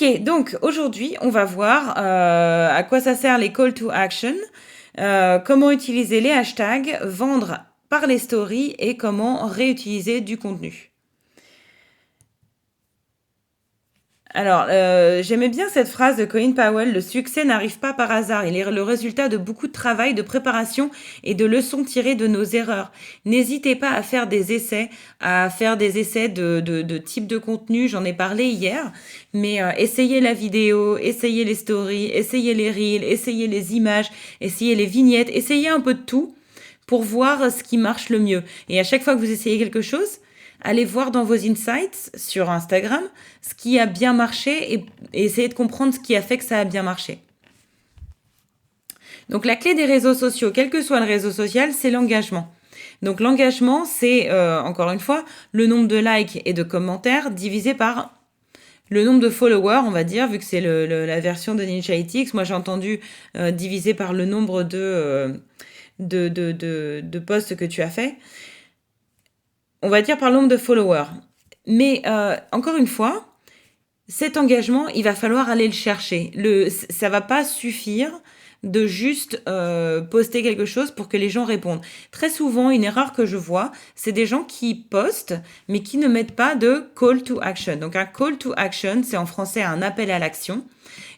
OK, donc aujourd'hui, on va voir, à quoi ça sert les call to action, comment utiliser les hashtags, vendre par les stories et comment réutiliser du contenu. Alors, j'aimais bien cette phrase de Colin Powell: «Le succès n'arrive pas par hasard, il est le résultat de beaucoup de travail, de préparation et de leçons tirées de nos erreurs». N'hésitez pas à faire des essais de type de contenu, j'en ai parlé hier, mais essayez la vidéo, essayez les stories, essayez les reels, essayez les images, essayez les vignettes, essayez un peu de tout pour voir ce qui marche le mieux. Et à chaque fois que vous essayez quelque chose, allez voir dans vos insights sur Instagram ce qui a bien marché et essayez de comprendre ce qui a fait que ça a bien marché. Donc la clé des réseaux sociaux, quel que soit le réseau social, c'est l'engagement. Donc l'engagement, c'est encore une fois le nombre de likes et de commentaires divisé par le nombre de followers, on va dire, vu que c'est la version de Ninjalytics. Moi, j'ai entendu divisé par le nombre de posts que tu as fait. On va dire par le nombre de followers. Mais encore une fois, cet engagement, il va falloir aller le chercher. Ça va pas suffire de juste poster quelque chose pour que les gens répondent. Très souvent, une erreur que je vois, c'est des gens qui postent, mais qui ne mettent pas de call to action. Donc un call to action, c'est en français un appel à l'action.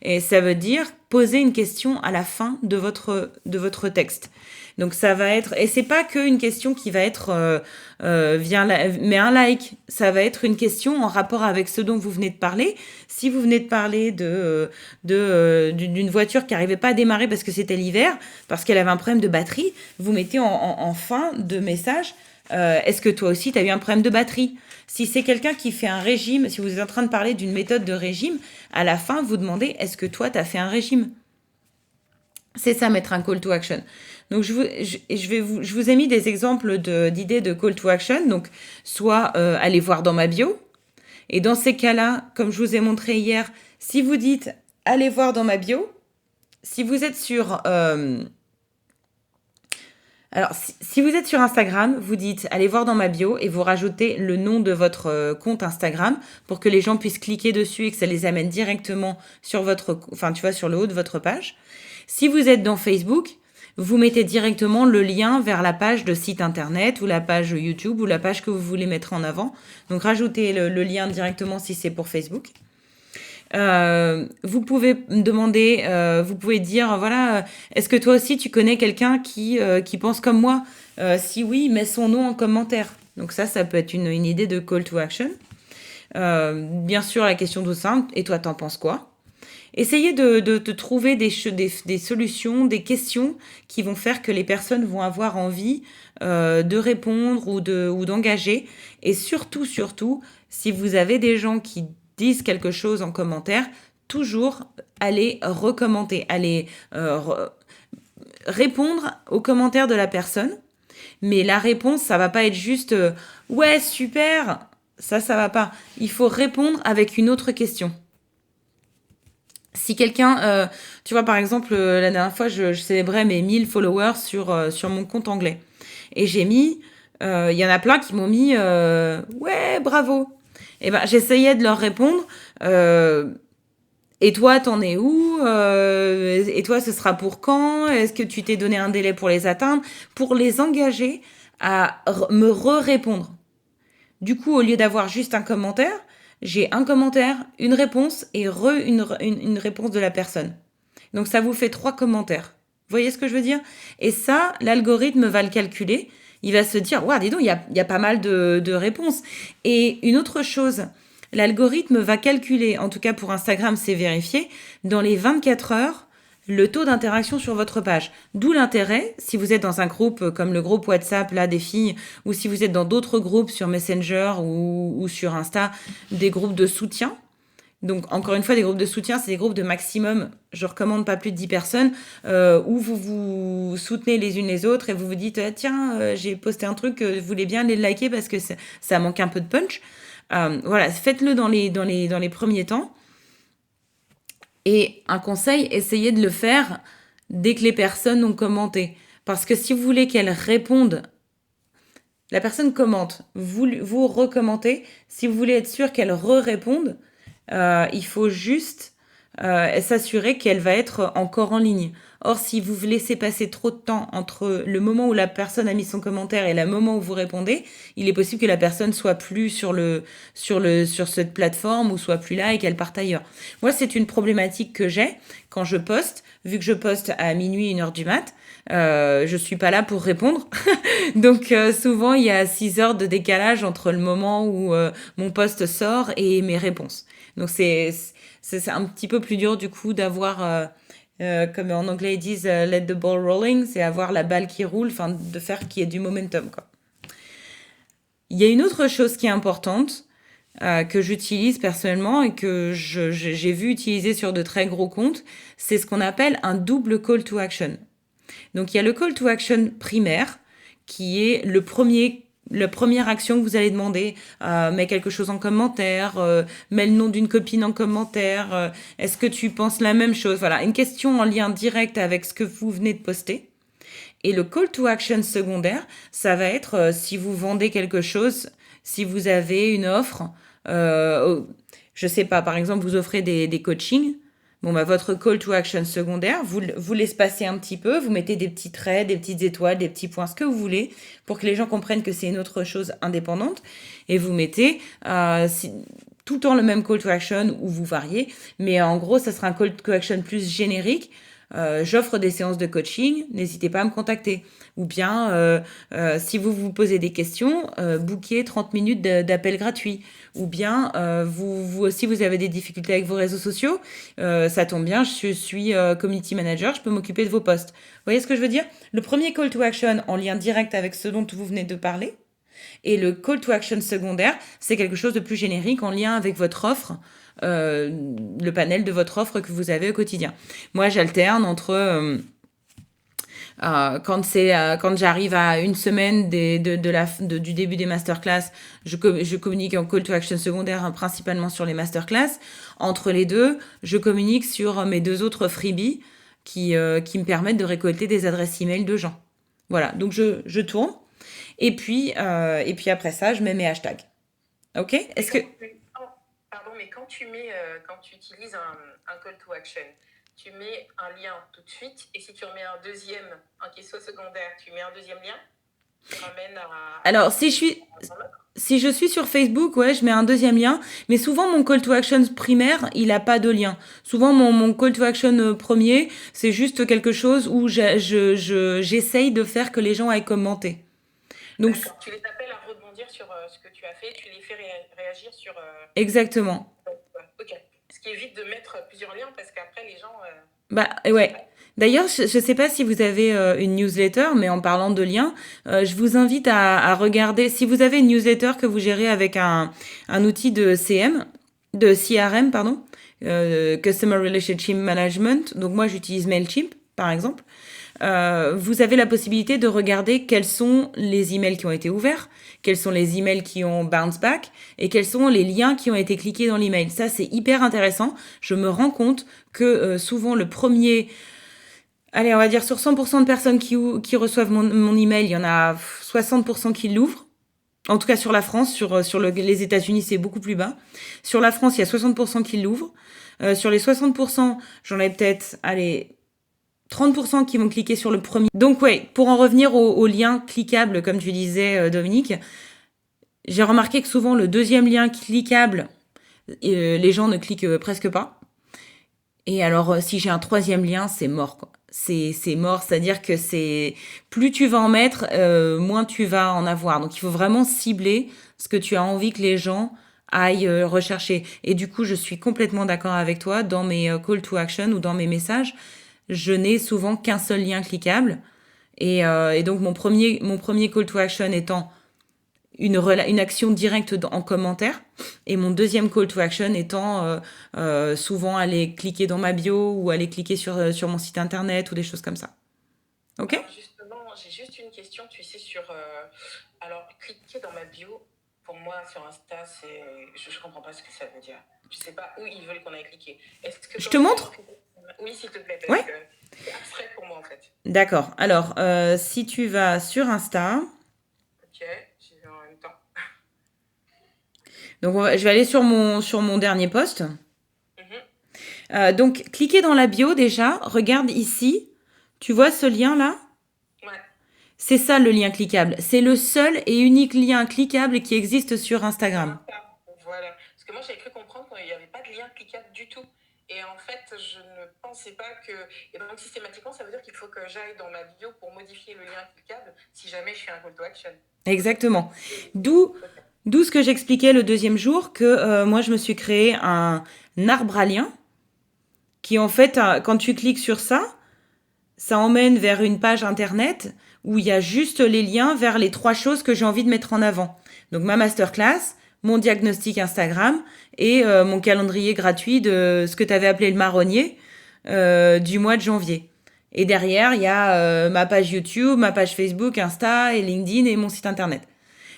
Et ça veut dire poser une question à la fin de votre texte. Donc ça va être, et c'est pas qu'une question qui va être mais un like, ça va être une question en rapport avec ce dont vous venez de parler. Si vous venez de parler d'une voiture qui n'arrivait pas à démarrer parce que c'était l'hiver, parce qu'elle avait un problème de batterie, vous mettez en fin de message, est-ce que toi aussi tu as eu un problème de batterie? Si c'est quelqu'un qui fait un régime, si vous êtes en train de parler d'une méthode de régime, à la fin, vous demandez, est-ce que toi, tu as fait un régime? C'est ça, mettre un call to action. Donc, je vous ai mis des exemples d'idées de call to action. Donc, soit allez voir dans ma bio. Et dans ces cas-là, comme je vous ai montré hier, si vous dites allez voir dans ma bio, si vous êtes sur... alors, si vous êtes sur Instagram, vous dites allez voir dans ma bio et vous rajoutez le nom de votre compte Instagram pour que les gens puissent cliquer dessus et que ça les amène directement sur sur le haut de votre page. Si vous êtes dans Facebook, vous mettez directement le lien vers la page de site internet ou la page YouTube ou la page que vous voulez mettre en avant. Donc rajoutez le lien directement si c'est pour Facebook. Vous pouvez demander, vous pouvez dire, voilà, est-ce que toi aussi tu connais quelqu'un qui pense comme moi? Si oui, mets son nom en commentaire. Donc ça peut être une idée de call to action. Bien sûr, la question tout simple, et toi t'en penses quoi? Essayez de trouver des solutions, des questions qui vont faire que les personnes vont avoir envie de répondre ou d'engager. Et surtout, si vous avez des gens qui disent quelque chose en commentaire, toujours allez recommenter, allez répondre aux commentaires de la personne. Mais la réponse, ça va pas être juste ouais, super, ça va pas. Il faut répondre avec une autre question. Si quelqu'un, tu vois, par exemple, la dernière fois, je célébrais mes 1000 followers sur mon compte anglais. Et j'ai mis, il y en a plein qui m'ont mis, ouais, bravo. Et ben, j'essayais de leur répondre, et toi, t'en es où? Et toi, ce sera pour quand? Est-ce que tu t'es donné un délai pour les atteindre? Pour les engager à me répondre. Du coup, au lieu d'avoir juste un commentaire, j'ai un commentaire, une réponse et une réponse de la personne. Donc ça vous fait 3 commentaires. Vous voyez ce que je veux dire? Et ça, l'algorithme va le calculer. Il va se dire, ouais, dis donc, il y a pas mal de réponses. Et une autre chose, l'algorithme va calculer, en tout cas pour Instagram, c'est vérifié, dans les 24 heures, le taux d'interaction sur votre page. D'où l'intérêt, si vous êtes dans un groupe comme le groupe WhatsApp là des filles, ou si vous êtes dans d'autres groupes sur Messenger ou sur Insta, des groupes de soutien. Donc encore une fois, des groupes de soutien, c'est des groupes de maximum, je recommande pas plus de 10 personnes, où vous vous soutenez les unes les autres et vous vous dites tiens, j'ai posté un truc, vous voulez bien les liker parce que ça manque un peu de punch. Voilà, faites-le dans les premiers temps. Et un conseil, essayez de le faire dès que les personnes ont commenté. Parce que si vous voulez qu'elles répondent, la personne commente, vous recommentez. Si vous voulez être sûr qu'elle re-réponde, il faut juste s'assurer qu'elle va être encore en ligne. Or, si vous laissez passer trop de temps entre le moment où la personne a mis son commentaire et le moment où vous répondez, il est possible que la personne soit plus sur cette plateforme ou soit plus là et qu'elle parte ailleurs. Moi, c'est une problématique que j'ai quand je poste. Vu que je poste à minuit, 1 heure du mat, je suis pas là pour répondre. Donc, souvent, il y a 6 heures de décalage entre le moment où mon post sort et mes réponses. Donc, c'est un petit peu plus dur du coup d'avoir, comme en anglais ils disent, let the ball rolling, c'est avoir la balle qui roule, enfin de faire qu'il y ait du momentum, quoi. Il y a une autre chose qui est importante, que j'utilise personnellement et que j'ai vu utiliser sur de très gros comptes, c'est ce qu'on appelle un double call to action. Donc il y a le call to action primaire qui est la première action que vous allez demander. Mets quelque chose en commentaire, mets le nom d'une copine en commentaire, est-ce que tu penses la même chose? Voilà, une question en lien direct avec ce que vous venez de poster. Et le call to action secondaire, ça va être si vous vendez quelque chose, si vous avez une offre, je sais pas, par exemple, vous offrez des coachings. Bon, bah, votre call to action secondaire, vous l'espacez un petit peu, vous mettez des petits traits, des petites étoiles, des petits points, ce que vous voulez, pour que les gens comprennent que c'est une autre chose indépendante. Et vous mettez tout le temps le même call to action ou vous variez. Mais en gros, ça sera un call to action plus générique. J'offre des séances de coaching, n'hésitez pas à me contacter. Ou bien, si vous vous posez des questions, bookez 30 minutes d'appel gratuit. Ou bien, vous aussi, vous avez des difficultés avec vos réseaux sociaux, ça tombe bien, je suis community manager, je peux m'occuper de vos posts. Vous voyez ce que je veux dire? Le premier call to action en lien direct avec ce dont vous venez de parler. Et le call to action secondaire, c'est quelque chose de plus générique en lien avec votre offre, le panel de votre offre que vous avez au quotidien. Moi, j'alterne entre quand j'arrive à une semaine du début des masterclass, je communique en call to action secondaire principalement sur les masterclass. Entre les deux, je communique sur mes 2 autres freebies qui me permettent de récolter des adresses email de gens. Voilà, donc je tourne. Et puis après ça, je mets mes hashtags. Ok? Est-ce que... Pardon, mais quand tu utilises un call to action, tu mets un lien tout de suite, et si tu remets un deuxième, un qui soit secondaire, tu mets un deuxième lien qui ramène à... Alors, si je suis sur Facebook, ouais, je mets un deuxième lien. Mais souvent, mon call to action primaire, il n'a pas de lien. Souvent, mon call to action premier, c'est juste quelque chose où j'essaye de faire que les gens aillent commenter. Donc, d'accord, tu les appelles à rebondir sur ce que tu as fait, tu les fais réagir sur... exactement. Ok. Ce qui évite de mettre plusieurs liens parce qu'après, les gens... Bah ouais. D'ailleurs, je ne sais pas si vous avez une newsletter, mais en parlant de liens, je vous invite à regarder, si vous avez une newsletter que vous gérez avec un outil de de CRM, pardon, Customer Relationship Management, donc moi j'utilise Mailchimp, par exemple, vous avez la possibilité de regarder quels sont les emails qui ont été ouverts, quels sont les emails qui ont bounce back et quels sont les liens qui ont été cliqués dans l'email. Ça, c'est hyper intéressant. Je me rends compte que souvent le premier... Allez, on va dire sur 100% de personnes qui reçoivent mon email, il y en a 60% qui l'ouvrent. En tout cas sur la France, sur les États-Unis, c'est beaucoup plus bas. Sur la France, il y a 60% qui l'ouvrent. Sur les 60%, j'en ai peut-être, allez, 30% qui vont cliquer sur le premier. Donc ouais, pour en revenir au lien cliquable, comme tu disais, Dominique, j'ai remarqué que souvent le deuxième lien cliquable, les gens ne cliquent presque pas. Et alors, si j'ai un troisième lien, c'est mort, quoi. C'est mort, c'est-à-dire que c'est plus tu vas en mettre, moins tu vas en avoir. Donc il faut vraiment cibler ce que tu as envie que les gens aillent rechercher. Et du coup, je suis complètement d'accord avec toi. Dans mes call to action ou dans mes messages, je n'ai souvent qu'un seul lien cliquable. Et donc mon premier call to action étant une action directe en commentaire. Et mon deuxième call to action étant souvent aller cliquer dans ma bio ou aller cliquer sur mon site internet ou des choses comme ça. Ok? Alors justement, j'ai juste une question, tu sais, sur... alors, cliquer dans ma bio, pour moi, sur Insta, c'est... Je comprends pas ce que ça veut dire. Je sais pas où ils veulent qu'on aille cliquer. Est-ce que Je te montre? oui, s'il te plaît, parce Ouais? que c'est abstrait pour moi, en fait. D'accord. Alors, si tu vas sur Insta, Ok, j'y vais en même temps. Donc, je vais aller sur mon dernier post. Mhm. Donc, cliquez dans la bio déjà. Regarde ici. Tu vois ce lien-là? Ouais. C'est ça le lien cliquable. C'est le seul et unique lien cliquable qui existe sur Sur Instagram. Insta. Voilà. Parce que moi, j'avais cru comprendre qu'il n'y avait pas de lien cliquable du tout. Et en fait, je ne pensais pas que. Et donc, systématiquement, ça veut dire qu'il faut que j'aille dans ma bio pour modifier le lien cliquable si jamais je fais un call to action. Exactement. Et- D'où, Ok. d'où ce que j'expliquais le deuxième jour, que moi, je me suis créé un arbre à liens qui, en fait, quand tu cliques sur ça, ça emmène vers une page internet où il y a juste les liens vers les 3 choses que j'ai envie de mettre en avant. Donc ma masterclass, mon diagnostic Instagram et mon calendrier gratuit de ce que tu avais appelé le marronnier du mois de janvier. Et derrière, il y a ma page YouTube, ma page Facebook, Insta et LinkedIn et mon site internet.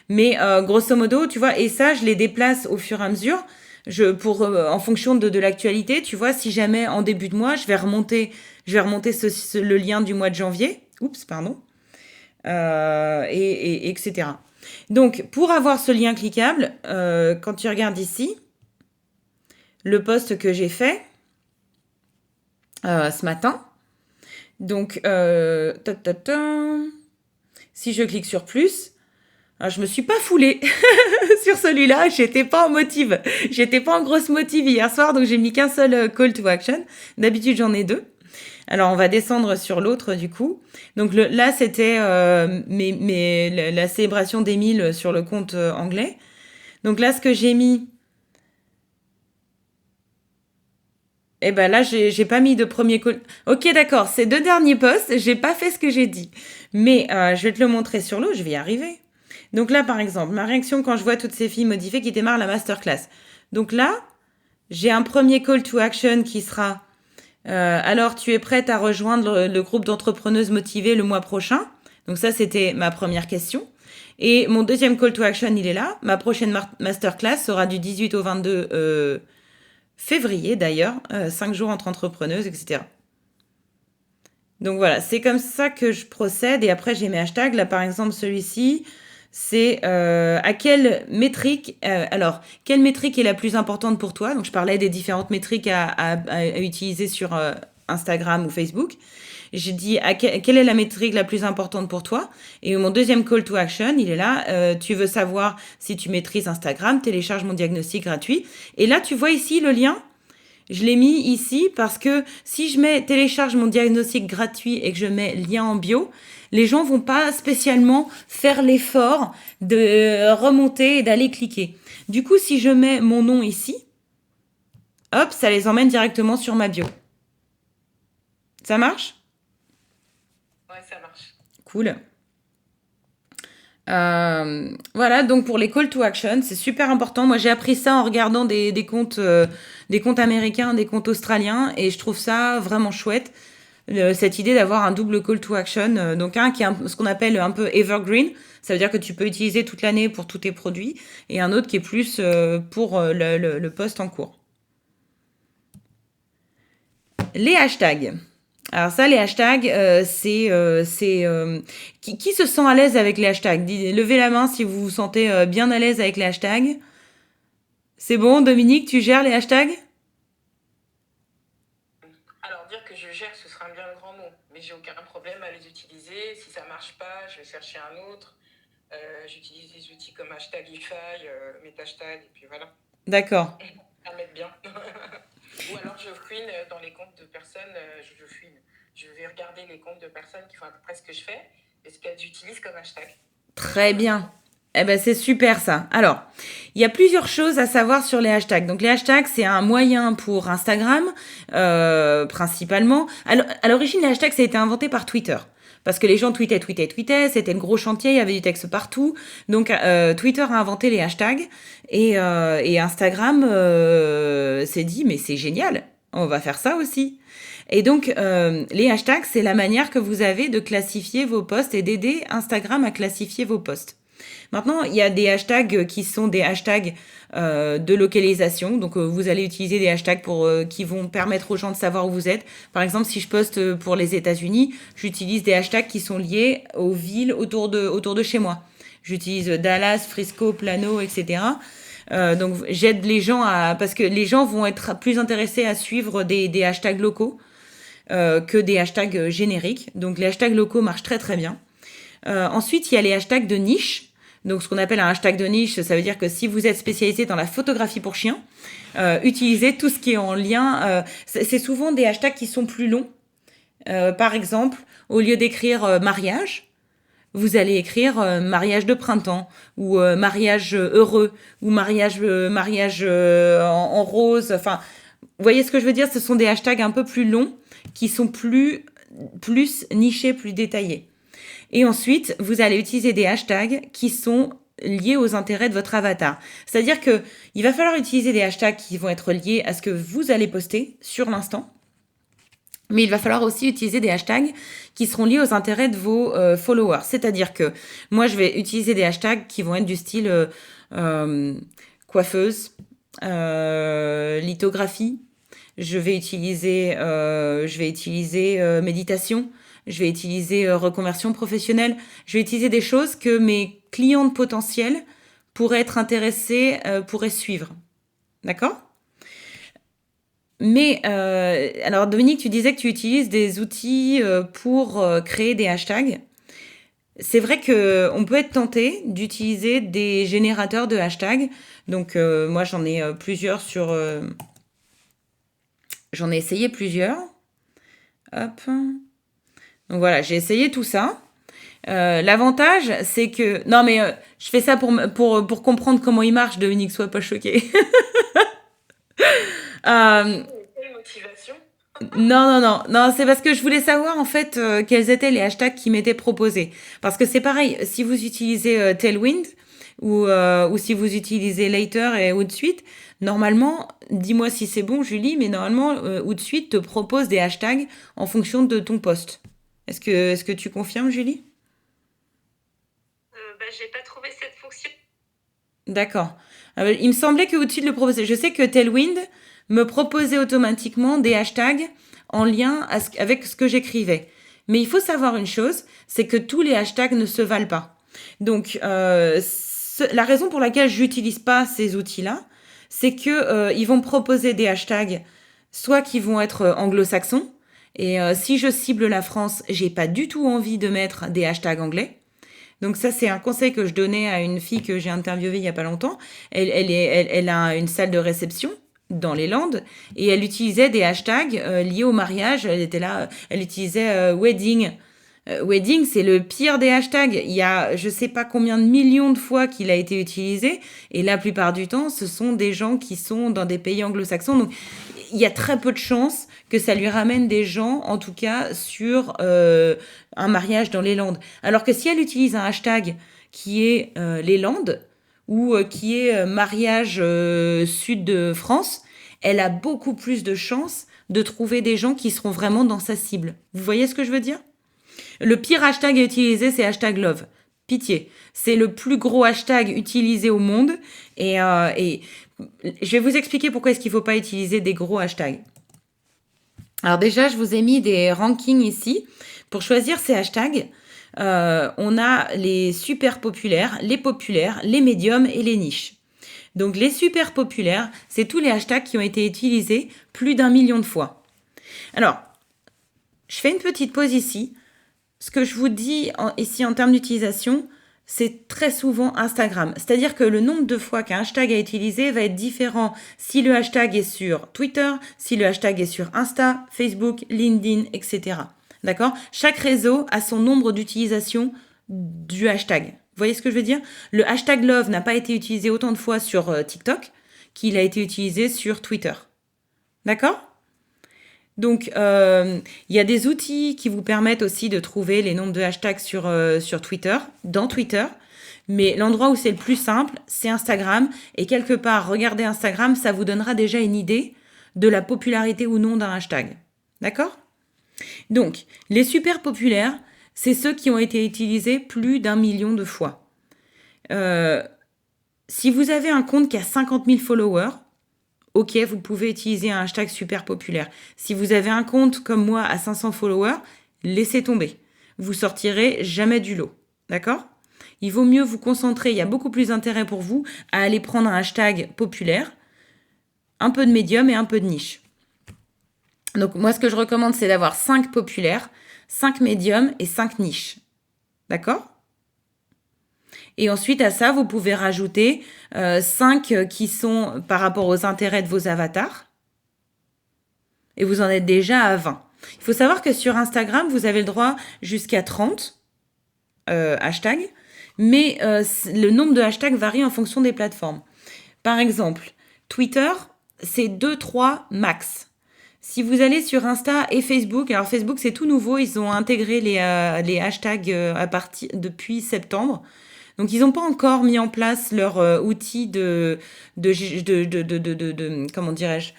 Mais grosso modo, tu vois, et ça, je les déplace au fur et à mesure. En fonction de l'actualité, tu vois, si jamais en début de mois, je vais remonter le lien du mois de janvier. Oups, pardon. Etc. Donc, pour avoir ce lien cliquable, quand tu regardes ici, le post que j'ai fait ce matin, donc, si je clique sur plus, je me suis pas foulée sur celui-là, j'étais pas en motive. J'étais pas en grosse motive hier soir, donc j'ai mis qu'un seul call to action. D'habitude, j'en ai 2. Alors, on va descendre sur l'autre du coup. Donc là, c'était la célébration des 1000 sur le compte anglais. Donc là, ce que j'ai mis, eh ben là, j'ai pas mis de premier call. Ok, d'accord, ces 2 derniers posts, j'ai pas fait ce que j'ai dit. Mais je vais te le montrer sur l'eau, je vais y arriver. Donc là, par exemple, ma réaction quand je vois toutes ces filles modifiées qui démarrent la masterclass. Donc là, j'ai un premier call to action qui sera alors, tu es prête à rejoindre le groupe d'entrepreneuses motivées le mois prochain? Donc ça, c'était ma première question. Et mon deuxième call to action, il est là. Ma prochaine masterclass sera du 18 au 22 février, d'ailleurs. 5 jours entre entrepreneuses, etc. Donc voilà, c'est comme ça que je procède. Et après, j'ai mes hashtags. Là, par exemple, celui-ci, c'est à quelle métrique... alors, quelle métrique est la plus importante pour toi? Donc, je parlais des différentes métriques à utiliser sur Instagram ou Facebook. J'ai dit quelle est la métrique la plus importante pour toi? Et mon deuxième call to action, il est là. Tu veux savoir si tu maîtrises Instagram, télécharge mon diagnostic gratuit. Et là, tu vois ici le lien. Je l'ai mis ici parce que si je mets télécharge mon diagnostic gratuit et que je mets lien en bio, les gens vont pas spécialement faire l'effort de remonter et d'aller cliquer. Du coup, si je mets mon nom ici, hop, ça les emmène directement sur ma bio. Ça marche? Ouais, ça marche. Cool. Voilà, donc pour les call to action, c'est super important. Moi, j'ai appris ça en regardant des comptes américains, des comptes australiens, et je trouve ça vraiment chouette. Cette idée d'avoir un double call to action, donc un qui est ce qu'on appelle un peu evergreen, ça veut dire que tu peux utiliser toute l'année pour tous tes produits, et un autre qui est plus pour le post en cours. Les hashtags. Alors ça, les hashtags, qui se sent à l'aise avec les hashtags? Levez la main si vous vous sentez bien à l'aise avec les hashtags. C'est bon, Dominique, tu gères les hashtags? Alors, dire que je gère, ce sera un bien grand mot, mais j'ai aucun problème à les utiliser. Si ça marche pas, je vais chercher un autre. J'utilise des outils comme Hashtagify, MetaHashtag, et puis voilà. D'accord. À mettre bien. Ou alors je fouine dans les comptes de personnes, je fouine. Je vais regarder les comptes de personnes qui font à peu près ce que je fais et ce qu'elles utilisent comme hashtag. Très bien. Eh ben, c'est super ça. Alors, il y a plusieurs choses à savoir sur les hashtags. Donc, les hashtags, c'est un moyen pour Instagram, principalement. À l'origine, les hashtags, ça a été inventé par Twitter. Parce que les gens tweetaient, c'était le gros chantier, il y avait du texte partout. Donc, Twitter a inventé les hashtags et Instagram s'est dit, mais c'est génial, on va faire ça aussi. Et donc, les hashtags, c'est la manière que vous avez de classifier vos posts et d'aider Instagram à classifier vos posts. Maintenant, il y a des hashtags qui sont des hashtags de localisation. Donc, vous allez utiliser des hashtags qui vont permettre aux gens de savoir où vous êtes. Par exemple, si je poste pour les États-Unis, j'utilise des hashtags qui sont liés aux villes autour de chez moi. J'utilise Dallas, Frisco, Plano, etc. Donc j'aide les gens parce que les gens vont être plus intéressés à suivre des hashtags locaux que des hashtags génériques. Donc les hashtags locaux marchent très très bien. Ensuite, il y a les hashtags de niche. Donc ce qu'on appelle un hashtag de niche, ça veut dire que si vous êtes spécialisé dans la photographie pour chiens, utilisez tout ce qui est en lien. C'est souvent des hashtags qui sont plus longs. Par exemple, au lieu d'écrire mariage, vous allez écrire mariage de printemps ou mariage heureux ou mariage en rose. Enfin, vous voyez ce que je veux dire? Ce sont des hashtags un peu plus longs qui sont plus nichés, plus détaillés. Et ensuite, vous allez utiliser des hashtags qui sont liés aux intérêts de votre avatar. C'est-à-dire que il va falloir utiliser des hashtags qui vont être liés à ce que vous allez poster sur l'instant. Mais il va falloir aussi utiliser des hashtags qui seront liés aux intérêts de vos followers. C'est-à-dire que moi, je vais utiliser des hashtags qui vont être du style coiffeuse, lithographie. Je vais utiliser méditation. Je vais utiliser reconversion professionnelle. Je vais utiliser des choses que mes clientes potentielles pourraient être intéressées, pourraient suivre. D'accord ? Mais, alors Dominique, tu disais que tu utilises des outils pour créer des hashtags. C'est vrai qu'on peut être tenté d'utiliser des générateurs de hashtags. Donc, moi, j'en ai plusieurs j'en ai essayé plusieurs. Hop. Donc voilà, j'ai essayé tout ça. L'avantage, c'est que... Non, mais je fais ça pour comprendre comment il marche, Dominique, sois pas choqué. Quelle motivation. Non, c'est parce que je voulais savoir en fait quels étaient les hashtags qui m'étaient proposés. Parce que c'est pareil, si vous utilisez Tailwind ou si vous utilisez Later et Hootsuite, normalement, dis-moi si c'est bon Julie, mais normalement Hootsuite te propose des hashtags en fonction de ton post. Est-ce que tu confirmes Julie? J'ai pas trouvé cette fonction. D'accord. Il me semblait que Hootsuite le proposait. Je sais que Tailwind me proposait automatiquement des hashtags en lien avec ce que j'écrivais. Mais il faut savoir une chose, c'est que tous les hashtags ne se valent pas. Donc, la raison pour laquelle j'utilise pas ces outils-là, c'est que ils vont me proposer des hashtags, soit qui vont être anglo-saxons, et si je cible la France, j'ai pas du tout envie de mettre des hashtags anglais. Donc ça, c'est un conseil que je donnais à une fille que j'ai interviewée il y a pas longtemps. Elle a une salle de réception dans les Landes et elle utilisait des hashtags liés au mariage. Elle était là, elle utilisait wedding. Wedding, c'est le pire des hashtags. Il y a je sais pas combien de millions de fois qu'il a été utilisé et la plupart du temps, ce sont des gens qui sont dans des pays anglo-saxons. Donc il y a très peu de chances que ça lui ramène des gens, en tout cas sur un mariage dans les Landes. Alors que si elle utilise un hashtag qui est les Landes ou qui est mariage sud de France, elle a beaucoup plus de chances de trouver des gens qui seront vraiment dans sa cible. Vous voyez ce que je veux dire? Le pire hashtag à utiliser, c'est hashtag love. Pitié. C'est le plus gros hashtag utilisé au monde. Et je vais vous expliquer pourquoi est-ce qu'il ne faut pas utiliser des gros hashtags. Alors déjà, je vous ai mis des rankings ici. Pour choisir ces hashtags, on a les super populaires, les médiums et les niches. Donc les super populaires, c'est tous les hashtags qui ont été utilisés plus d'1 million de fois. Alors, je fais une petite pause ici. Ce que je vous dis ici en termes d'utilisation, c'est très souvent Instagram. C'est-à-dire que le nombre de fois qu'un hashtag est utilisé va être différent si le hashtag est sur Twitter, si le hashtag est sur Insta, Facebook, LinkedIn, etc. D'accord? Chaque réseau a son nombre d'utilisation du hashtag. Vous voyez ce que je veux dire? Le hashtag love n'a pas été utilisé autant de fois sur TikTok qu'il a été utilisé sur Twitter. D'accord? Donc, il y a des outils qui vous permettent aussi de trouver les nombres de hashtags sur Twitter, dans Twitter. Mais l'endroit où c'est le plus simple, c'est Instagram. Et quelque part, regardez Instagram, ça vous donnera déjà une idée de la popularité ou non d'un hashtag. D'accord? Donc, les super populaires, c'est ceux qui ont été utilisés plus d'1 million de fois. Si vous avez un compte qui a 50 000 followers, ok, vous pouvez utiliser un hashtag super populaire. Si vous avez un compte comme moi à 500 followers, laissez tomber. Vous sortirez jamais du lot. D'accord? il vaut mieux vous concentrer, il y a beaucoup plus d'intérêt pour vous à aller prendre un hashtag populaire, un peu de médium et un peu de niche. Donc moi, ce que je recommande, c'est d'avoir 5 populaires, 5 médiums et 5 niches. D'accord ? Et ensuite, à ça, vous pouvez rajouter 5 qui sont par rapport aux intérêts de vos avatars. Et vous en êtes déjà à 20. Il faut savoir que sur Instagram, vous avez le droit jusqu'à 30 hashtags, mais le nombre de hashtags varie en fonction des plateformes. Par exemple, Twitter, c'est 2-3 max. Si vous allez sur Insta et Facebook, alors Facebook c'est tout nouveau, ils ont intégré les hashtags depuis septembre. Donc ils n'ont pas encore mis en place leur outil comment dirais-je,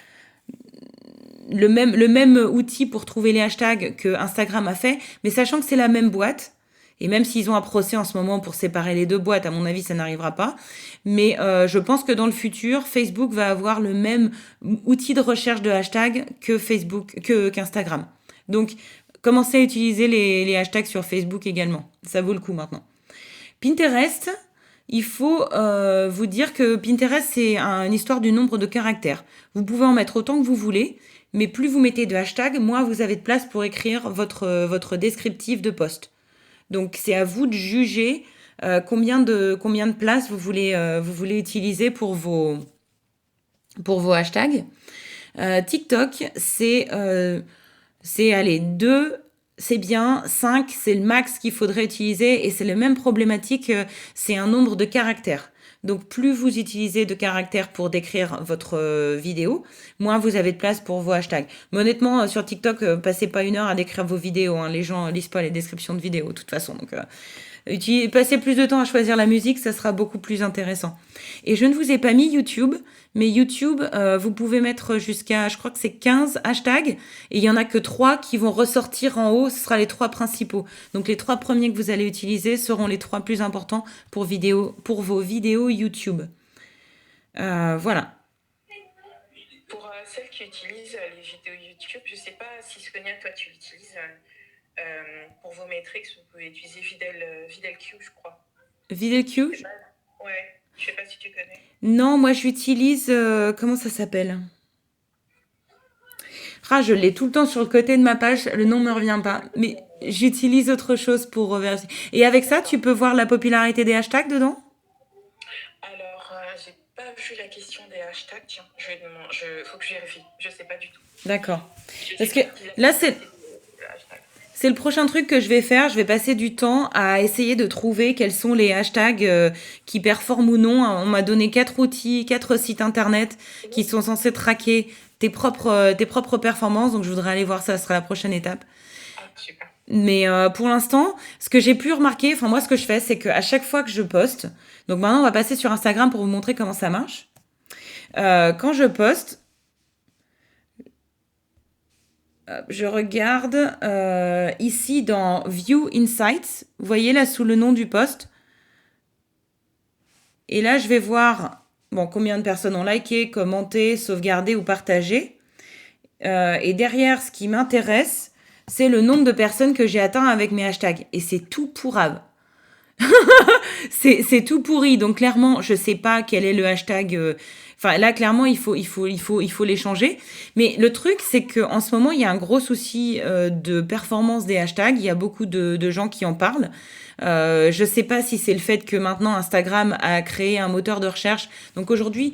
le même outil pour trouver les hashtags que Instagram a fait, mais sachant que c'est la même boîte, et même s'ils ont un procès en ce moment pour séparer les deux boîtes, à mon avis, ça n'arrivera pas. Mais je pense que dans le futur, Facebook va avoir le même outil de recherche de hashtags qu'Instagram. Donc, commencez à utiliser les hashtags sur Facebook également. Ça vaut le coup maintenant. Pinterest, il faut vous dire que Pinterest, c'est une histoire du nombre de caractères. Vous pouvez en mettre autant que vous voulez, mais plus vous mettez de hashtags, moins vous avez de place pour écrire votre descriptif de post. Donc, c'est à vous de juger combien de place vous voulez utiliser pour vos hashtags. TikTok, c'est allez, 2, c'est bien, 5, c'est le max qu'il faudrait utiliser et c'est la même problématique, c'est un nombre de caractères. Donc, plus vous utilisez de caractères pour décrire votre vidéo, moins vous avez de place pour vos hashtags. Mais honnêtement, sur TikTok, passez pas 1 heure à décrire vos vidéos. Hein. Les gens lisent pas les descriptions de vidéos, de toute façon. Donc, passez plus de temps à choisir la musique, ça sera beaucoup plus intéressant. Et je ne vous ai pas mis YouTube, mais YouTube, vous pouvez mettre jusqu'à, je crois que c'est 15 hashtags, et il y en a que 3 qui vont ressortir en haut, ce sera les 3 principaux. Donc les 3 premiers que vous allez utiliser seront les 3 plus importants pour vos vidéos YouTube. Voilà. Pour celles qui utilisent les vidéos YouTube, je ne sais pas si Sonia, toi tu l'utilises. Pour vos métriques, vous pouvez utiliser VidelQ, je crois. VidelQ ? Ouais, je sais pas si tu connais. Non, moi j'utilise, comment ça s'appelle ? Je l'ai tout le temps sur le côté de ma page, le nom me revient pas, mais j'utilise autre chose pour vérifier. Et avec ça, tu peux voir la popularité des hashtags dedans ? Alors, j'ai pas vu la question des hashtags, tiens, faut que je vérifie, je sais pas du tout. D'accord. Parce que là, c'est le prochain truc que je vais faire. Je vais passer du temps à essayer de trouver quels sont les hashtags qui performent ou non. On m'a donné 4 outils, 4 sites internet qui sont censés traquer tes propres performances. Donc, je voudrais aller voir ça. Ce sera la prochaine étape. Ah, super. Mais pour l'instant, ce que j'ai pu remarquer, enfin moi, ce que je fais, c'est qu'à chaque fois que je poste, donc maintenant, on va passer sur Instagram pour vous montrer comment ça marche. Quand je poste, je regarde ici dans View Insights. Vous voyez là sous le nom du post. Et là, je vais voir combien de personnes ont liké, commenté, sauvegardé ou partagé. Et derrière, ce qui m'intéresse, c'est le nombre de personnes que j'ai atteint avec mes hashtags. Et c'est tout pourrave. c'est tout pourri. Donc clairement, je sais pas quel est le hashtag. Enfin là, clairement, il faut les changer. Mais le truc, c'est que en ce moment, il y a un gros souci de performance des hashtags. Il y a beaucoup de gens qui en parlent. Je sais pas si c'est le fait que maintenant Instagram a créé un moteur de recherche. Donc aujourd'hui,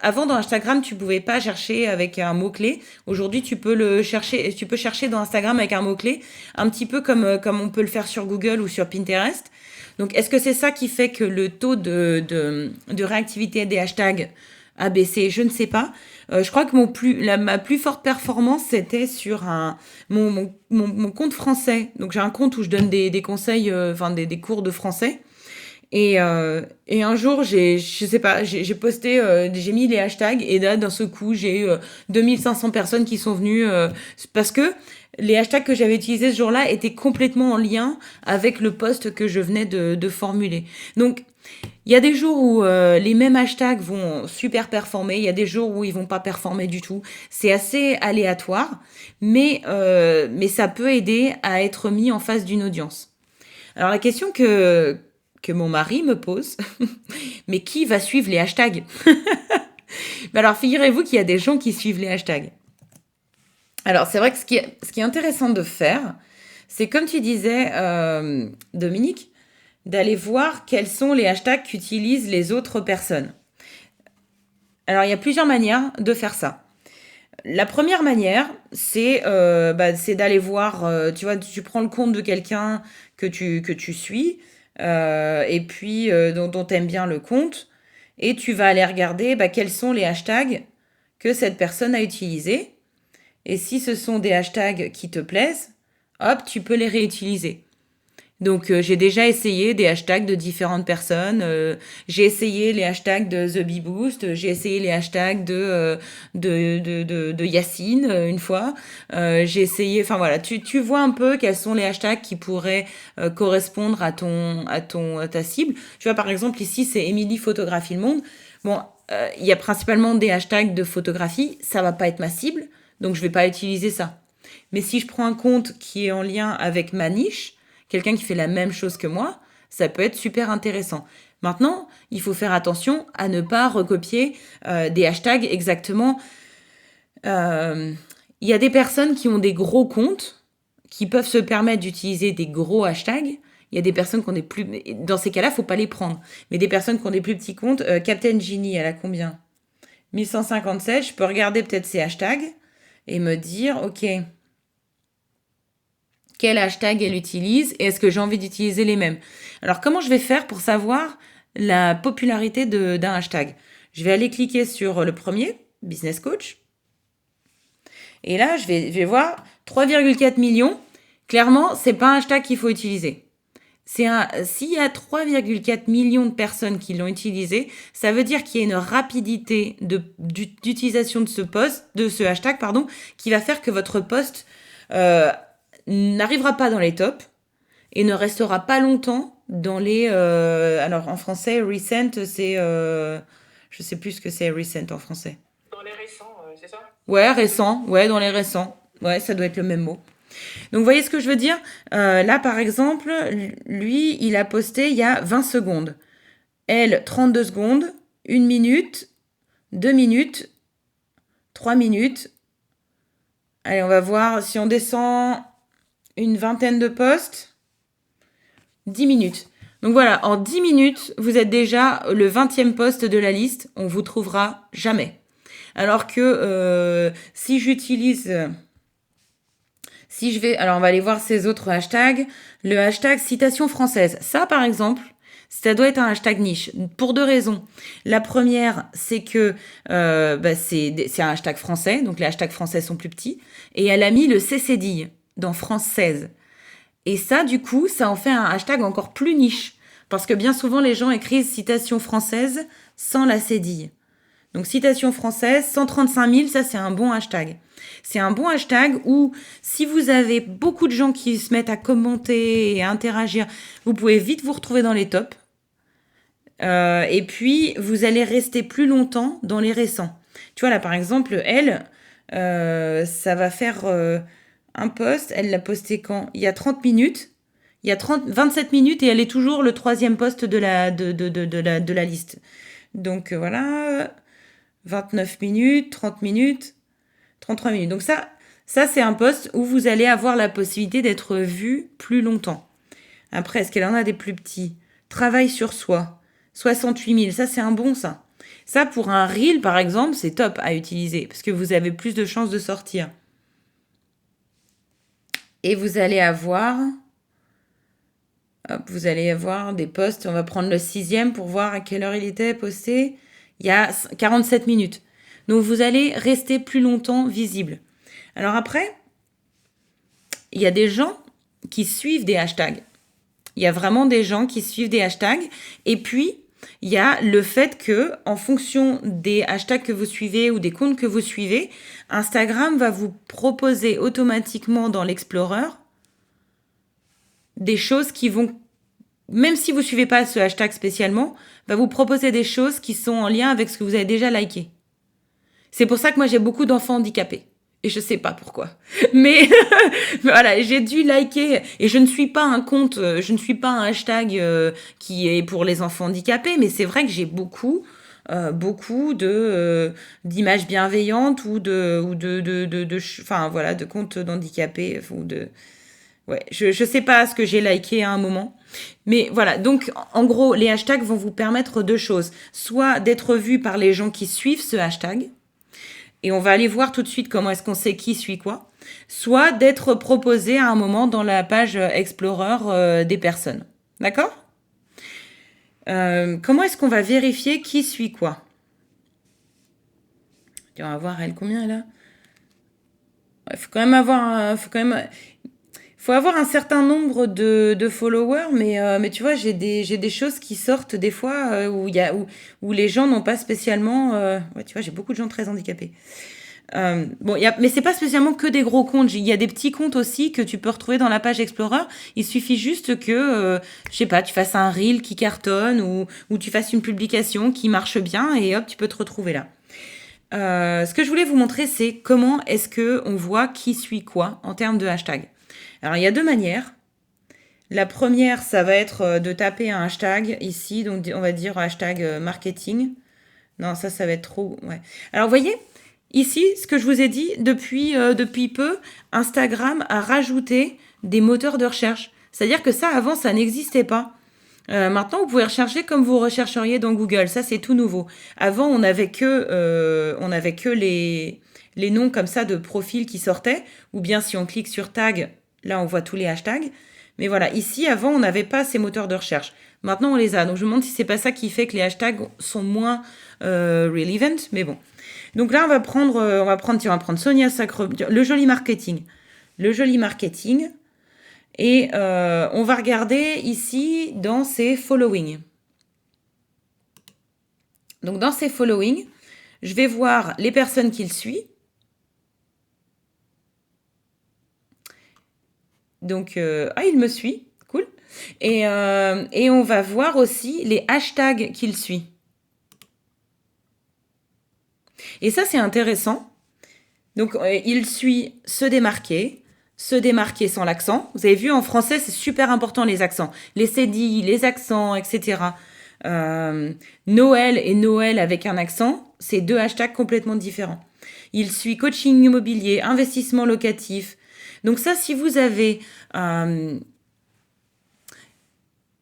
avant dans Instagram, tu pouvais pas chercher avec un mot-clé. Aujourd'hui, tu peux chercher dans Instagram avec un mot-clé, un petit peu comme on peut le faire sur Google ou sur Pinterest. Donc, est-ce que c'est ça qui fait que le taux de réactivité des hashtags a baissé? Je ne sais pas. Je crois que ma plus forte performance, c'était sur mon compte français. Donc, j'ai un compte où je donne des conseils, des cours de français. Et un jour, j'ai posté, j'ai mis les hashtags et là, d'un seul coup, j'ai eu 2500 personnes qui sont venues parce que les hashtags que j'avais utilisés ce jour-là étaient complètement en lien avec le post que je venais de formuler. Donc, il y a des jours où les mêmes hashtags vont super performer, il y a des jours où ils vont pas performer du tout. C'est assez aléatoire, mais ça peut aider à être mis en face d'une audience. Alors la question que que mon mari me pose. Mais qui va suivre les hashtags? Alors, figurez-vous qu'il y a des gens qui suivent les hashtags. Alors, c'est vrai que ce qui est intéressant de faire, c'est comme tu disais, Dominique, d'aller voir quels sont les hashtags qu'utilisent les autres personnes. Alors, il y a plusieurs manières de faire ça. La première manière, c'est d'aller voir, tu vois, tu prends le compte de quelqu'un que tu suis, et puis dont tu aimes bien le compte, et tu vas aller regarder quels sont les hashtags que cette personne a utilisés. Et si ce sont des hashtags qui te plaisent, hop, tu peux les réutiliser. Donc, j'ai déjà essayé des hashtags de différentes personnes. J'ai essayé les hashtags de The Bee Boost. J'ai essayé les hashtags de Yacine une fois. J'ai essayé. Enfin voilà, tu vois un peu quels sont les hashtags qui pourraient correspondre à ta cible. Tu vois, par exemple, ici, c'est Émilie Photographie le Monde. Bon, il y a principalement des hashtags de photographie. Ça va pas être ma cible, donc je vais pas utiliser ça. Mais si je prends un compte qui est en lien avec ma niche, quelqu'un qui fait la même chose que moi, ça peut être super intéressant. Maintenant, il faut faire attention à ne pas recopier des hashtags exactement. Il y a des personnes qui ont des gros comptes, qui peuvent se permettre d'utiliser des gros hashtags. Il y a des personnes qui ont des plus... Dans ces cas-là, il ne faut pas les prendre. Mais des personnes qui ont des plus petits comptes, Captain Genie, elle a combien? 1157, je peux regarder peut-être ces hashtags et me dire, ok, quel hashtag elle utilise et est-ce que j'ai envie d'utiliser les mêmes. Alors, comment je vais faire pour savoir la popularité d'un hashtag? Je vais aller cliquer sur le premier, Business Coach. Et là, je vais voir 3,4 millions. Clairement, c'est pas un hashtag qu'il faut utiliser. S'il y a 3,4 millions de personnes qui l'ont utilisé, ça veut dire qu'il y a une rapidité d'utilisation de ce hashtag, qui va faire que votre post n'arrivera pas dans les tops et ne restera pas longtemps dans les... alors en français, recent, c'est... je sais plus ce que c'est recent en français. Dans les récents, c'est ça? Ouais, récent. Ouais, dans les récents. Ouais, ça doit être le même mot. Donc, vous voyez ce que je veux dire? Là, par exemple, lui, il a posté il y a 20 secondes. Elle, 32 secondes, 1 minute, 2 minutes, 3 minutes. Allez, on va voir si on descend une vingtaine de posts. 10 minutes. Donc voilà, en 10 minutes, vous êtes déjà le 20e post de la liste. On vous trouvera jamais. Alors que si j'utilise... alors on va aller voir ces autres hashtags. Le hashtag citation française. Ça, par exemple, ça doit être un hashtag niche. Pour 2 raisons. La première, c'est que c'est un hashtag français. Donc les hashtags français sont plus petits. Et elle a mis le CCDI dans française. Et ça, du coup, ça en fait un hashtag encore plus niche. Parce que bien souvent, les gens écrivent citation française sans la cédille. Donc, citation française, 135 000, ça, c'est un bon hashtag. C'est un bon hashtag où, si vous avez beaucoup de gens qui se mettent à commenter et à interagir, vous pouvez vite vous retrouver dans les tops. Et puis, vous allez rester plus longtemps dans les récents. Tu vois, là, par exemple, elle, ça va faire un post. Elle l'a posté quand? Il y a 30 minutes. Il y a 27 minutes et elle est toujours le 3e post de la liste. Donc, voilà... 29 minutes, 30 minutes, 33 minutes. Donc ça c'est un post où vous allez avoir la possibilité d'être vu plus longtemps. Après, est-ce qu'elle en a des plus petits? Travail sur soi, 68 000. Ça, c'est un bon, ça. Ça, pour un reel, par exemple, c'est top à utiliser parce que vous avez plus de chances de sortir. Et vous allez avoir... vous allez avoir des posts. On va prendre le 6e pour voir à quelle heure il était posté. Il y a 47 minutes. Donc, vous allez rester plus longtemps visible. Alors après, il y a des gens qui suivent des hashtags. Il y a vraiment des gens qui suivent des hashtags. Et puis, il y a le fait que, en fonction des hashtags que vous suivez ou des comptes que vous suivez, Instagram va vous proposer automatiquement dans l'Explorer des choses qui vont... Même si vous ne suivez pas ce hashtag spécialement, va vous proposer des choses qui sont en lien avec ce que vous avez déjà liké. C'est pour ça que moi, j'ai beaucoup d'enfants handicapés. Et je sais pas pourquoi. Mais voilà, j'ai dû liker. Et je ne suis pas un compte, je ne suis pas un hashtag qui est pour les enfants handicapés, mais c'est vrai que j'ai beaucoup d'images bienveillantes enfin voilà, de comptes d'handicapés ou de. Ouais, je sais pas ce que j'ai liké à un moment. Mais voilà, donc en gros, les hashtags vont vous permettre deux choses. Soit d'être vu par les gens qui suivent ce hashtag, et on va aller voir tout de suite comment est-ce qu'on sait qui suit quoi, soit d'être proposé à un moment dans la page Explorer des personnes. D'accord. Comment est-ce qu'on va vérifier qui suit quoi? On va voir elle combien elle a. Il faut quand même avoir, faut avoir un certain nombre de followers, mais tu vois, j'ai des choses qui sortent des fois où les gens n'ont pas spécialement. Ouais, tu vois, j'ai beaucoup de gens très handicapés. Bon, mais c'est pas spécialement que des gros comptes. Il y a des petits comptes aussi que tu peux retrouver dans la page Explorer. Il suffit juste que, je sais pas, tu fasses un reel qui cartonne ou tu fasses une publication qui marche bien et hop, tu peux te retrouver là. Ce que je voulais vous montrer, c'est comment est-ce que on voit qui suit quoi en termes de hashtag. Alors, il y a deux manières. La première, ça va être de taper un hashtag ici, donc on va dire hashtag marketing. Non, ça va être trop. Ouais. Alors, vous voyez, ici, ce que je vous ai dit, depuis peu, Instagram a rajouté des moteurs de recherche. C'est-à-dire que ça, avant, ça n'existait pas. Maintenant, vous pouvez rechercher comme vous rechercheriez dans Google. Ça, c'est tout nouveau. Avant, on avait que les noms comme ça de profils qui sortaient. Ou bien si on clique sur tag, là, on voit tous les hashtags. Mais voilà, ici, avant, on n'avait pas ces moteurs de recherche. Maintenant, on les a. Donc, je me demande si c'est pas ça qui fait que les hashtags sont moins relevant. Mais bon. Donc là, on va prendre Sonia Sacre, le joli marketing. Le joli marketing. Et on va regarder ici dans ses following. Donc dans ses following, je vais voir les personnes qu'il suit. Donc, il me suit, cool. Et on va voir aussi les hashtags qu'il suit. Et ça, c'est intéressant. Donc, il suit se démarquer sans l'accent. Vous avez vu, en français, c'est super important les accents. Les cédilles, les accents, etc. Noël et Noël avec un accent, c'est deux hashtags complètement différents. Il suit coaching immobilier, investissement locatif. Donc ça, si vous avez...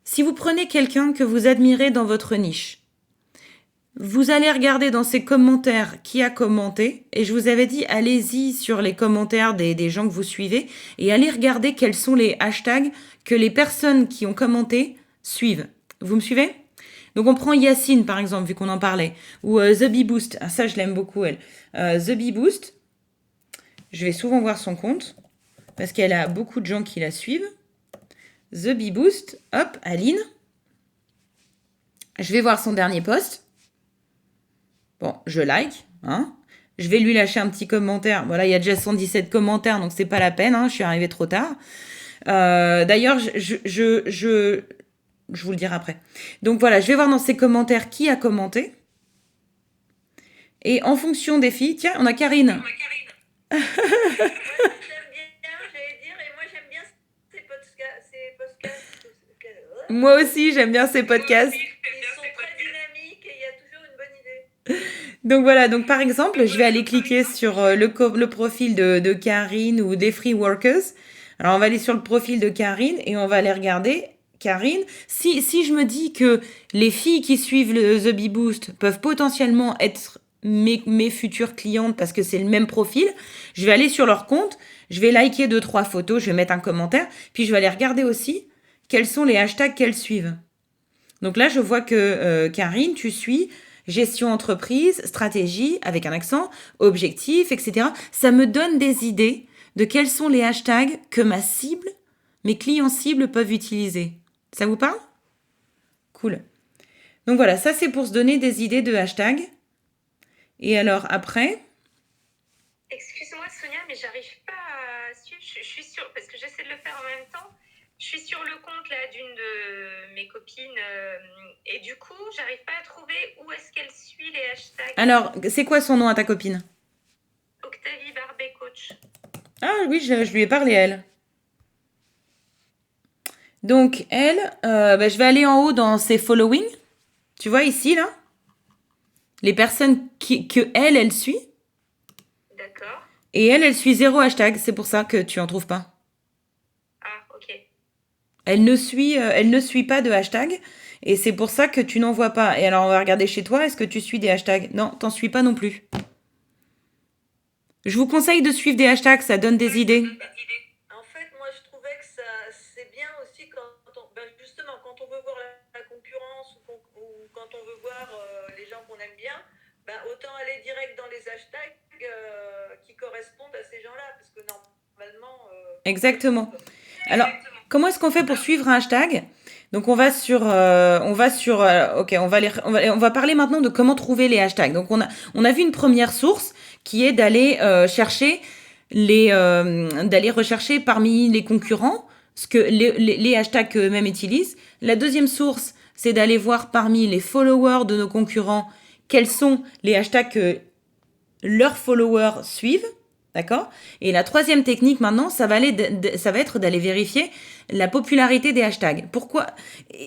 si vous prenez quelqu'un que vous admirez dans votre niche, vous allez regarder dans ses commentaires qui a commenté. Et je vous avais dit, allez-y sur les commentaires des gens que vous suivez et allez regarder quels sont les hashtags que les personnes qui ont commenté suivent. Vous me suivez? Donc on prend Yacine par exemple, vu qu'on en parlait. Ou The Bee Boost. Ah, ça, je l'aime beaucoup, elle. The Bee Boost. Je vais souvent voir son compte parce qu'elle a beaucoup de gens qui la suivent. The Bee Boost. Hop, Aline. Je vais voir son dernier post. Bon, je like, hein. Je vais lui lâcher un petit commentaire. Voilà, il y a déjà 117 commentaires, donc c'est pas la peine, hein, je suis arrivée trop tard. D'ailleurs, je vous le dirai après. Donc voilà, je vais voir dans ses commentaires qui a commenté. Et en fonction des filles, tiens, on a Karine. Moi, j'aime bien, j'allais dire, et moi j'aime bien ces podcasts. Moi aussi, j'aime bien ces podcasts. Ils sont très dynamiques et il y a toujours une bonne idée. Donc voilà, donc par exemple, je vais aller cliquer sur le profil de Karine ou des Free Workers. Alors on va aller sur le profil de Karine et on va aller regarder Karine. Si je me dis que les filles qui suivent le The Bee Boost peuvent potentiellement être mes futures clientes parce que c'est le même profil, je vais aller sur leur compte, je vais liker 2-3 photos, je vais mettre un commentaire, puis je vais aller regarder aussi quels sont les hashtags qu'elles suivent. Donc là, je vois que Karine, tu suis gestion entreprise, stratégie, avec un accent, objectif, etc. Ça me donne des idées de quels sont les hashtags que ma cible, mes clients cibles peuvent utiliser. Ça vous parle? Cool. Donc voilà, ça c'est pour se donner des idées de hashtags. Et alors après... Excuse-moi Sonia, mais j'arrive pas à suivre. Je suis sûre, parce que j'essaie de le faire en même temps. Je suis sur le compte là d'une de mes copines et du coup, j'arrive pas à trouver où est-ce qu'elle suit les hashtags. Alors, c'est quoi son nom à ta copine? Octavie Barbet, coach. Ah oui, je lui ai parlé, elle. Donc, elle, bah, je vais aller en haut dans ses following. Tu vois ici, là, les personnes que elle suit. D'accord. Et elle suit 0 hashtag. C'est pour ça que tu en trouves pas. Ah, ok. Elle ne suit pas de hashtag. Et c'est pour ça que tu n'en vois pas. Et alors, on va regarder chez toi. Est-ce que tu suis des hashtags? Non, t'en suis pas non plus. Je vous conseille de suivre des hashtags. Ça donne des idées. En fait, moi, je trouvais que c'est bien aussi justement, quand on veut voir la concurrence ou quand on veut voir les gens qu'on aime bien, autant aller direct dans les hashtags qui correspondent à ces gens-là, parce que normalement... Exactement. Alors, comment est-ce qu'on fait pour suivre un hashtag? Donc on va sur, ok, on va parler maintenant de comment trouver les hashtags. Donc on a vu une première source qui est d'aller d'aller rechercher parmi les concurrents ce que les hashtags qu'eux-mêmes utilisent. La deuxième source, c'est d'aller voir parmi les followers de nos concurrents quels sont les hashtags que leurs followers suivent. D'accord? Et la troisième technique maintenant, ça va être d'aller vérifier la popularité des hashtags. Pourquoi?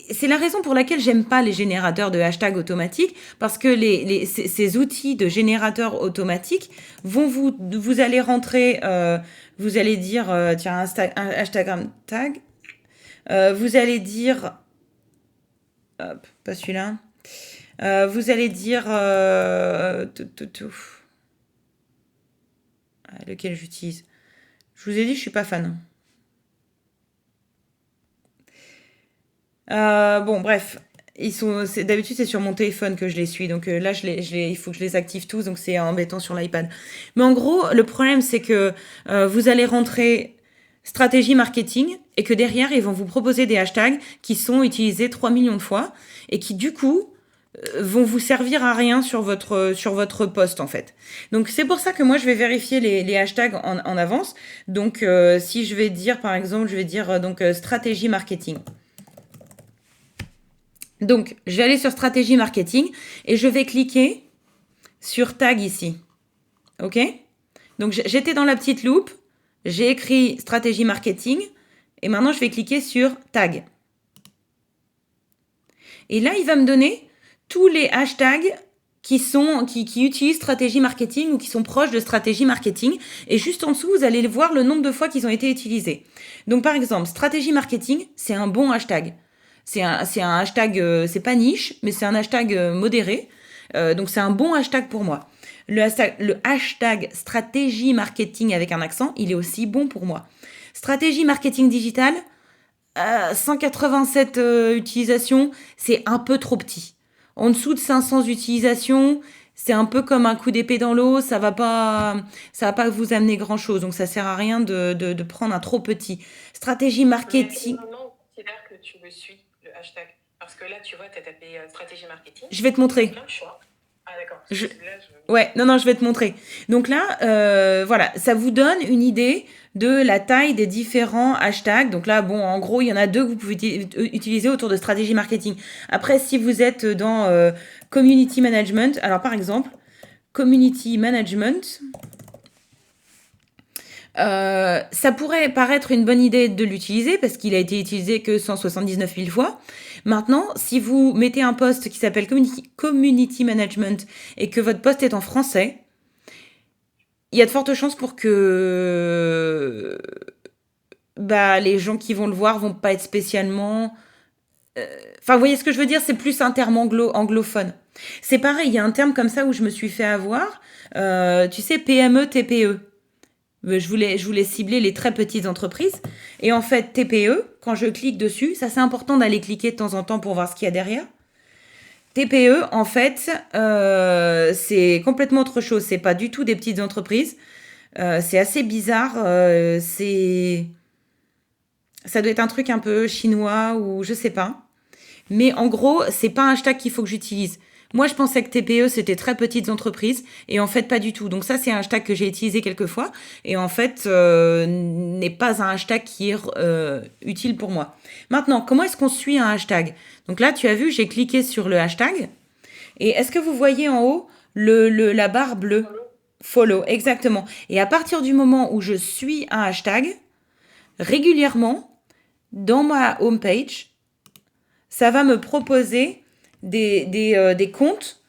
C'est la raison pour laquelle j'aime pas les générateurs de hashtags automatiques, parce que ces outils de générateurs automatiques vont vous allez rentrer, vous allez dire, tiens, un hashtag tag, vous allez dire, hop, pas celui-là, vous allez dire, lequel j'utilise. Je vous ai dit, je suis pas fan. Bon, bref. D'habitude, c'est sur mon téléphone que je les suis. Donc là, il faut que je les active tous. Donc c'est embêtant sur l'iPad. Mais en gros, le problème, c'est que vous allez rentrer stratégie marketing et que derrière, ils vont vous proposer des hashtags qui sont utilisés 3 millions de fois et qui, du coup, vont vous servir à rien sur votre post en fait. Donc c'est pour ça que moi je vais vérifier les hashtags en avance. Donc si je vais dire par exemple, je vais dire stratégie marketing. Donc je vais aller sur stratégie marketing et je vais cliquer sur tag ici. Ok? Donc j'étais dans la petite loupe, j'ai écrit stratégie marketing et maintenant je vais cliquer sur tag. Et là il va me donner tous les hashtags qui utilisent stratégie marketing ou qui sont proches de stratégie marketing. Et juste en dessous, vous allez voir le nombre de fois qu'ils ont été utilisés. Donc, par exemple, stratégie marketing, c'est un bon hashtag. C'est un hashtag, c'est pas niche, mais c'est un hashtag modéré. Donc, c'est un bon hashtag pour moi. Le hashtag stratégie marketing avec un accent, il est aussi bon pour moi. Stratégie marketing digital, 187 utilisations, c'est un peu trop petit. En dessous de 500 utilisations, c'est un peu comme un coup d'épée dans l'eau, ça va pas vous amener grand chose. Donc ça sert à rien de prendre un trop petit. Stratégie marketing. À quel moment on considère que tu le suis, le hashtag? Parce que là, tu vois, tu as tapé stratégie marketing. Je vais te montrer. Plein de choix. Ah d'accord. Ouais, non, je vais te montrer. Donc là, voilà, ça vous donne une idée de la taille des différents hashtags. Donc là, bon, en gros, il y en a 2 que vous pouvez utiliser autour de stratégie marketing. Après, si vous êtes dans community management, alors par exemple, community management, ça pourrait paraître une bonne idée de l'utiliser parce qu'il a été utilisé que 179 000 fois. Maintenant, si vous mettez un post qui s'appelle community management et que votre post est en français, il y a de fortes chances pour que les gens qui vont le voir vont pas être spécialement... Enfin, vous voyez ce que je veux dire? C'est plus un terme anglophone. C'est pareil, il y a un terme comme ça où je me suis fait avoir. Tu sais, PME, TPE. Je voulais cibler les très petites entreprises. Et en fait, TPE, quand je clique dessus, ça c'est important d'aller cliquer de temps en temps pour voir ce qu'il y a derrière. TPE, en fait, c'est complètement autre chose. C'est pas du tout des petites entreprises. C'est assez bizarre. Ça doit être un truc un peu chinois ou je sais pas. Mais en gros, c'est pas un hashtag qu'il faut que j'utilise. Moi, je pensais que TPE, c'était très petites entreprises, et en fait, pas du tout. Donc ça, c'est un hashtag que j'ai utilisé quelques fois, et en fait, n'est pas un hashtag qui est utile pour moi. Maintenant, comment est-ce qu'on suit un hashtag? Donc là, tu as vu, j'ai cliqué sur le hashtag, et est-ce que vous voyez en haut la barre bleue? Follow, exactement. Et à partir du moment où je suis un hashtag, régulièrement, dans ma homepage, ça va me proposer des comptes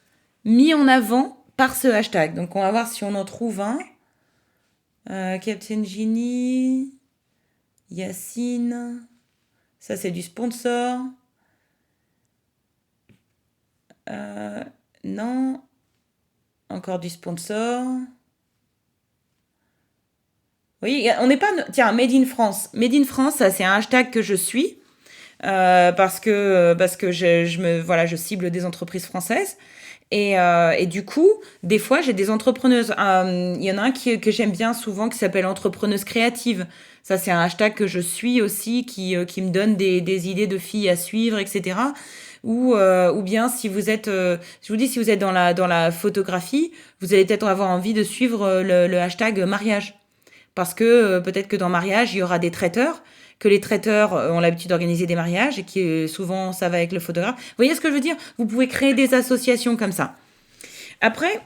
mis en avant par ce hashtag. Donc, on va voir si on en trouve un. Captain Genie, Yacine, ça c'est du sponsor. Non, encore du sponsor. Oui, on n'est pas... Tiens, Made in France. Made in France, ça c'est un hashtag que je suis parce que je cible des entreprises françaises. Et du coup, des fois, j'ai des entrepreneuses. Il y en a un que j'aime bien souvent qui s'appelle Entrepreneuse créative. Ça, c'est un hashtag que je suis aussi, qui me donne des idées de filles à suivre, etc. Ou bien, si vous êtes, je vous dis, si vous êtes dans la photographie, vous allez peut-être avoir envie de suivre le hashtag mariage. Parce que peut-être que dans mariage, il y aura des traiteurs, que les traiteurs ont l'habitude d'organiser des mariages et que souvent ça va avec le photographe. Vous voyez ce que je veux dire? Vous pouvez créer des associations comme ça. Après,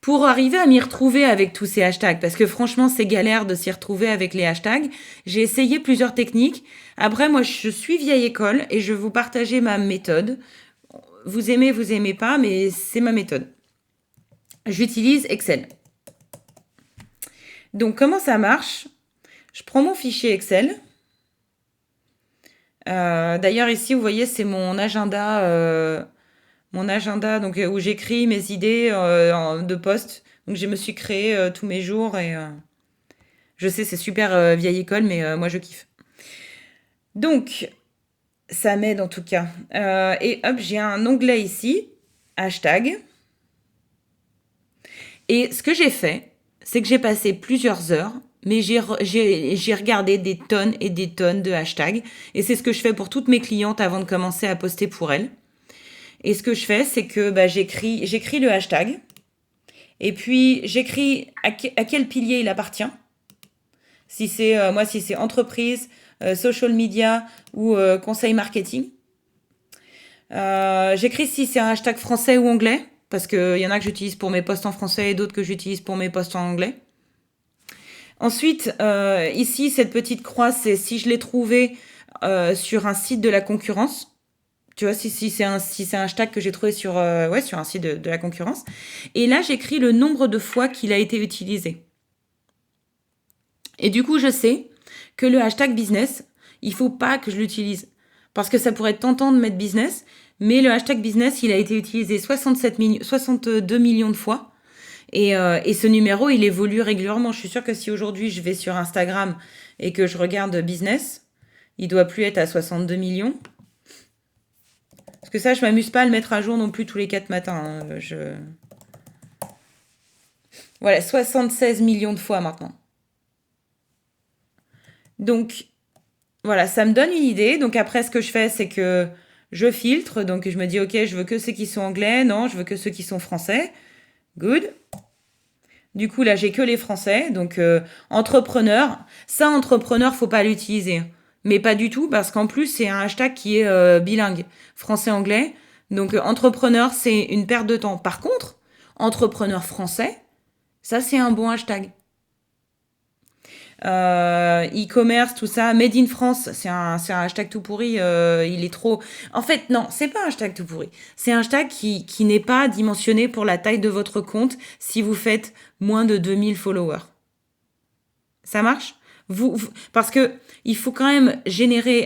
pour arriver à m'y retrouver avec tous ces hashtags, parce que franchement c'est galère de s'y retrouver avec les hashtags, j'ai essayé plusieurs techniques. Après, moi je suis vieille école et je vais vous partager ma méthode. Vous aimez pas, mais c'est ma méthode. J'utilise Excel. Donc, comment ça marche? Je prends mon fichier Excel. D'ailleurs, ici, vous voyez, c'est mon agenda donc, où j'écris mes idées de poste. Donc, je me suis créé tous mes jours et je sais, c'est super vieille école, mais moi, je kiffe. Donc, ça m'aide en tout cas. Et hop, j'ai un onglet ici, hashtag. Et ce que j'ai fait, c'est que j'ai passé plusieurs heures, mais j'ai regardé des tonnes et des tonnes de hashtags. Et c'est ce que je fais pour toutes mes clientes avant de commencer à poster pour elles. Et ce que je fais, c'est que j'écris le hashtag. Et puis, j'écris à quel pilier il appartient. Si c'est entreprise, social media ou conseil marketing. J'écris si c'est un hashtag français ou anglais. Parce qu'il y en a que j'utilise pour mes posts en français et d'autres que j'utilise pour mes posts en anglais. Ensuite, ici, cette petite croix, c'est si je l'ai trouvé sur un site de la concurrence. Tu vois, si c'est un hashtag que j'ai trouvé sur un site de la concurrence. Et là, j'écris le nombre de fois qu'il a été utilisé. Et du coup, je sais que le hashtag business, il faut pas que je l'utilise. Parce que ça pourrait être tentant de mettre business, mais le hashtag business, il a été utilisé 62 millions de fois. Et ce numéro, il évolue régulièrement. Je suis sûre que si aujourd'hui, je vais sur Instagram et que je regarde business, il doit plus être à 62 millions. Parce que ça, je m'amuse pas à le mettre à jour non plus tous les 4 matins. Voilà, 76 millions de fois maintenant. Donc, voilà, ça me donne une idée. Donc après, ce que je fais, c'est que je filtre. Donc je me dis, ok, je veux que ceux qui sont anglais. Non, je veux que ceux qui sont français. Good. Du coup, là, j'ai que les français. Donc entrepreneur. Ça, entrepreneur, faut pas l'utiliser. Mais pas du tout, parce qu'en plus, c'est un hashtag qui est bilingue. Français-anglais. Donc entrepreneur, c'est une perte de temps. Par contre, entrepreneur français, ça, c'est un bon hashtag. E-commerce, tout ça, Made in France, c'est un hashtag tout pourri, il est trop... En fait, non, c'est pas un hashtag tout pourri. C'est un hashtag qui n'est pas dimensionné pour la taille de votre compte si vous faites moins de 2000 followers. Ça marche? Parce que il faut quand même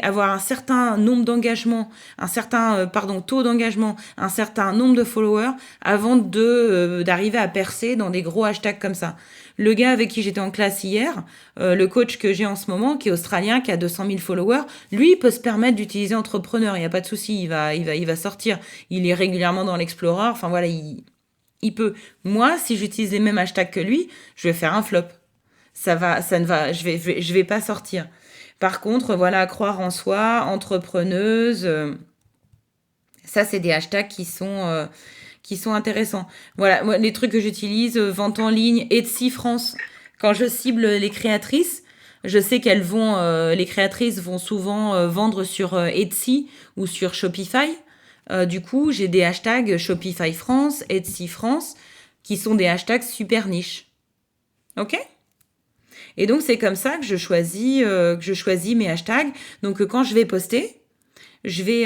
avoir un certain nombre d'engagements, un certain taux d'engagement, un certain nombre de followers avant d'arriver à percer dans des gros hashtags comme ça. Le gars avec qui j'étais en classe hier, le coach que j'ai en ce moment, qui est australien, qui a 200 000 followers, lui, il peut se permettre d'utiliser entrepreneur. Il n'y a pas de souci, il va sortir. Il est régulièrement dans l'Explorer. Enfin voilà, il peut. Moi, si j'utilise les mêmes hashtags que lui, je vais faire un flop. Je vais pas sortir. Par contre, voilà, croire en soi, entrepreneuse, ça, c'est des hashtags qui sont intéressants. Voilà, moi, les trucs que j'utilise, vente en ligne, Etsy France. Quand je cible les créatrices, je sais les créatrices vont souvent vendre sur Etsy ou sur Shopify. Du coup, j'ai des hashtags Shopify France, Etsy France. qui sont des hashtags super niches. Ok? Et donc, c'est comme ça que je choisis mes hashtags. Donc, quand je vais poster, je vais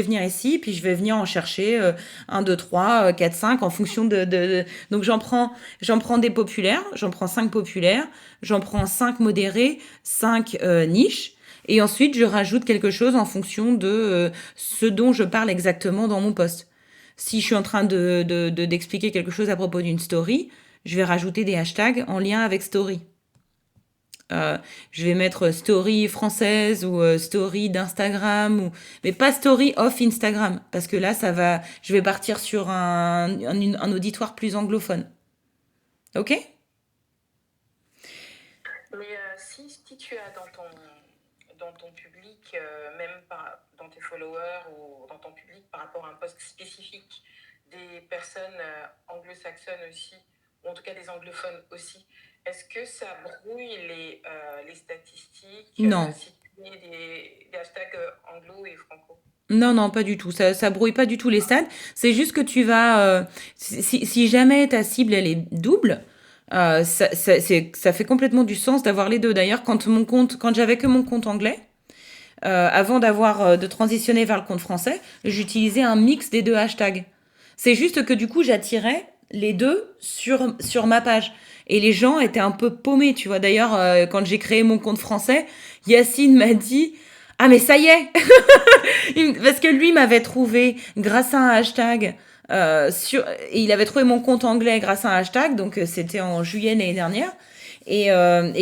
venir ici, puis je vais venir en chercher 1, 2, 3, 4, 5 en fonction donc j'en prends des populaires, j'en prends 5 populaires, j'en prends 5 modérés, 5 niches, et ensuite je rajoute quelque chose en fonction de ce dont je parle exactement dans mon post. Si je suis en train d'expliquer quelque chose à propos d'une story, je vais rajouter des hashtags en lien avec story. Je vais mettre story française ou story d'Instagram, mais pas story off Instagram, parce que là, je vais partir sur un auditoire plus anglophone. Ok? Mais si tu as dans ton public, dans tes followers ou dans ton public par rapport à un post spécifique, des personnes anglo-saxonnes aussi, ou en tout cas des anglophones aussi, est-ce que ça brouille les statistiques Non. si tu mets des hashtags anglo et franco? Non, pas du tout. Ça brouille pas du tout les stats. C'est juste que tu vas... si jamais ta cible, elle est double, ça fait complètement du sens d'avoir les deux. D'ailleurs, quand j'avais que mon compte anglais, avant de transitionner vers le compte français, j'utilisais un mix des deux hashtags. C'est juste que du coup, j'attirais les deux sur ma page. Et les gens étaient un peu paumés, tu vois. D'ailleurs, quand j'ai créé mon compte français, Yacine m'a dit « Ah, mais ça y est !» Parce que lui m'avait trouvé grâce à un hashtag, et il avait trouvé mon compte anglais grâce à un hashtag, donc c'était en juillet l'année dernière. Et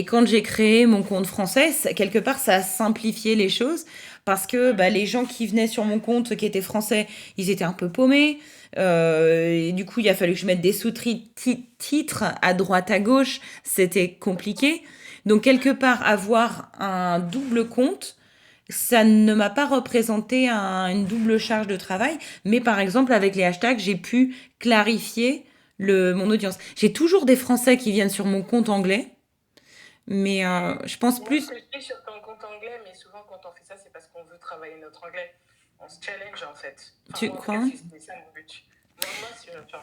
quand j'ai créé mon compte français, quelque part, ça a simplifié les choses parce que les gens qui venaient sur mon compte, qui étaient français, ils étaient un peu paumés. Et du coup, il a fallu que je mette des sous-titres à droite, à gauche. C'était compliqué. Donc, quelque part, avoir un double compte, ça ne m'a pas représenté une double charge de travail. Mais par exemple, avec les hashtags, j'ai pu clarifier mon audience. J'ai toujours des Français qui viennent sur mon compte anglais. Mais je pense plus... Je suis sur ton compte anglais, mais souvent quand on fait ça, c'est parce qu'on veut travailler notre anglais. On se challenge en fait. Tu crois? C'est ça mon but.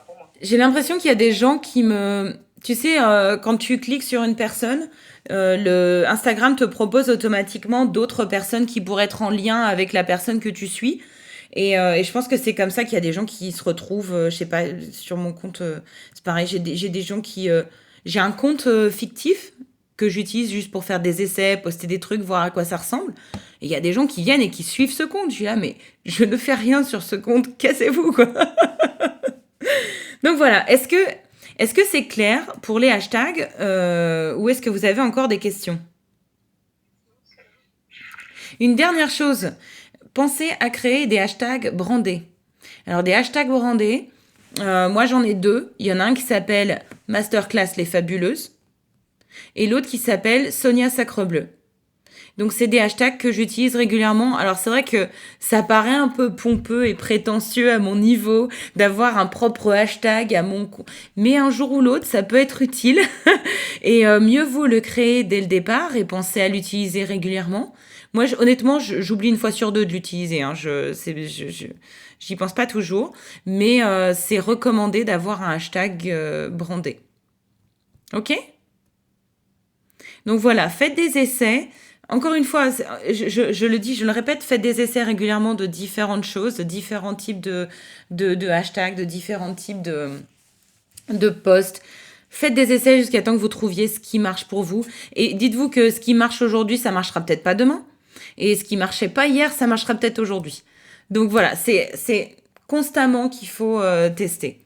Pour moi. J'ai l'impression qu'il y a des gens qui me... Tu sais, quand tu cliques sur une personne, le Instagram te propose automatiquement d'autres personnes qui pourraient être en lien avec la personne que tu suis. Et je pense que c'est comme ça qu'il y a des gens qui se retrouvent, je sais pas, sur mon compte, c'est pareil, j'ai des gens qui... j'ai un compte fictif que j'utilise juste pour faire des essais, poster des trucs, voir à quoi ça ressemble. Et il y a des gens qui viennent et qui suivent ce compte. Je suis là, mais je ne fais rien sur ce compte, cassez-vous, quoi. Donc voilà, est-ce que c'est clair pour les hashtags ou est-ce que vous avez encore des questions? Une dernière chose, pensez à créer des hashtags brandés. Alors des hashtags brandés, moi j'en ai 2. Il y en a un qui s'appelle Masterclass les Fabuleuses et l'autre qui s'appelle Sonia Sacrebleu. Donc c'est des hashtags que j'utilise régulièrement. Alors c'est vrai que ça paraît un peu pompeux et prétentieux à mon niveau d'avoir un propre hashtag à mon compte. Mais un jour ou l'autre, ça peut être utile. Et mieux vaut le créer dès le départ et penser à l'utiliser régulièrement. Moi, honnêtement, j'oublie une fois sur deux de l'utiliser. Hein. J'y pense pas toujours. Mais c'est recommandé d'avoir un hashtag brandé. Ok ? Donc voilà, faites des essais. Encore une fois, je le dis, je le répète, faites des essais régulièrement de différentes choses, de différents types de hashtags, de différents types de posts. Faites des essais jusqu'à temps que vous trouviez ce qui marche pour vous. Et dites-vous que ce qui marche aujourd'hui, ça marchera peut-être pas demain. Et ce qui marchait pas hier, ça marchera peut-être aujourd'hui. Donc voilà, c'est constamment qu'il faut tester.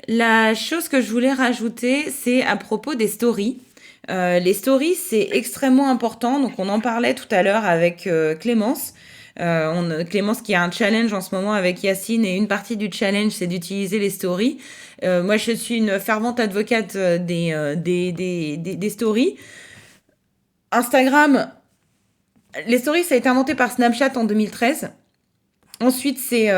La chose que je voulais rajouter, c'est à propos des stories. Les stories, c'est extrêmement important. Donc, on en parlait tout à l'heure avec Clémence. Clémence qui a un challenge en ce moment avec Yacine. Et une partie du challenge, c'est d'utiliser les stories. Moi, je suis une fervente advocate des stories. Instagram, les stories, ça a été inventé par Snapchat en 2013. Ensuite, c'est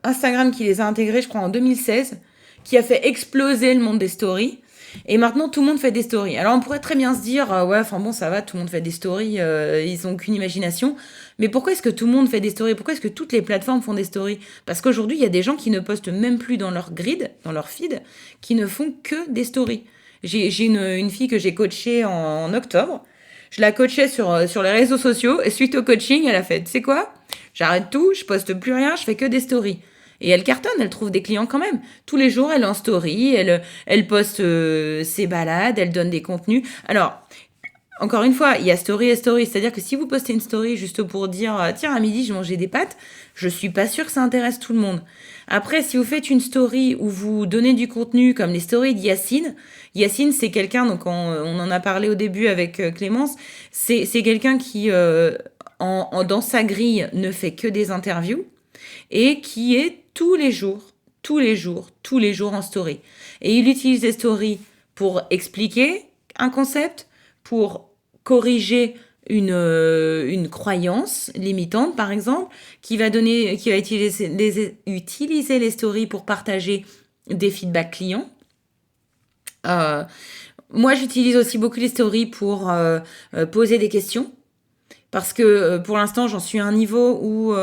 Instagram qui les a intégrés, je crois, en 2016, qui a fait exploser le monde des stories. Et maintenant, tout le monde fait des stories. Alors, on pourrait très bien se dire, ouais, enfin bon, ça va, tout le monde fait des stories, ils ont qu'une imagination. Mais pourquoi est-ce que tout le monde fait des stories? Pourquoi est-ce que toutes les plateformes font des stories? Parce qu'aujourd'hui, il y a des gens qui ne postent même plus dans leur grid, dans leur feed, qui ne font que des stories. J'ai une fille que j'ai coachée en octobre. Je la coachais sur les réseaux sociaux et suite au coaching, elle a fait, tu sais quoi? J'arrête tout, je poste plus rien, je fais que des stories. Et elle cartonne, elle trouve des clients quand même. Tous les jours, elle est en story, elle poste ses balades, elle donne des contenus. Alors, encore une fois, il y a story et story. C'est-à-dire que si vous postez une story juste pour dire tiens, à midi, je mangeais des pâtes, je suis pas sûre que ça intéresse tout le monde. Après, si vous faites une story où vous donnez du contenu, comme les stories de Yacine, Yacine, c'est quelqu'un, donc on en a parlé au début avec Clémence, c'est quelqu'un qui, dans sa grille, ne fait que des interviews et qui est tous les jours en story. Et il utilise les stories pour expliquer un concept, pour corriger une croyance limitante, par exemple, qui va utiliser les stories pour partager des feedbacks clients. Euh, Moi, j'utilise aussi beaucoup les stories pour poser des questions. Parce que pour l'instant, j'en suis à un niveau où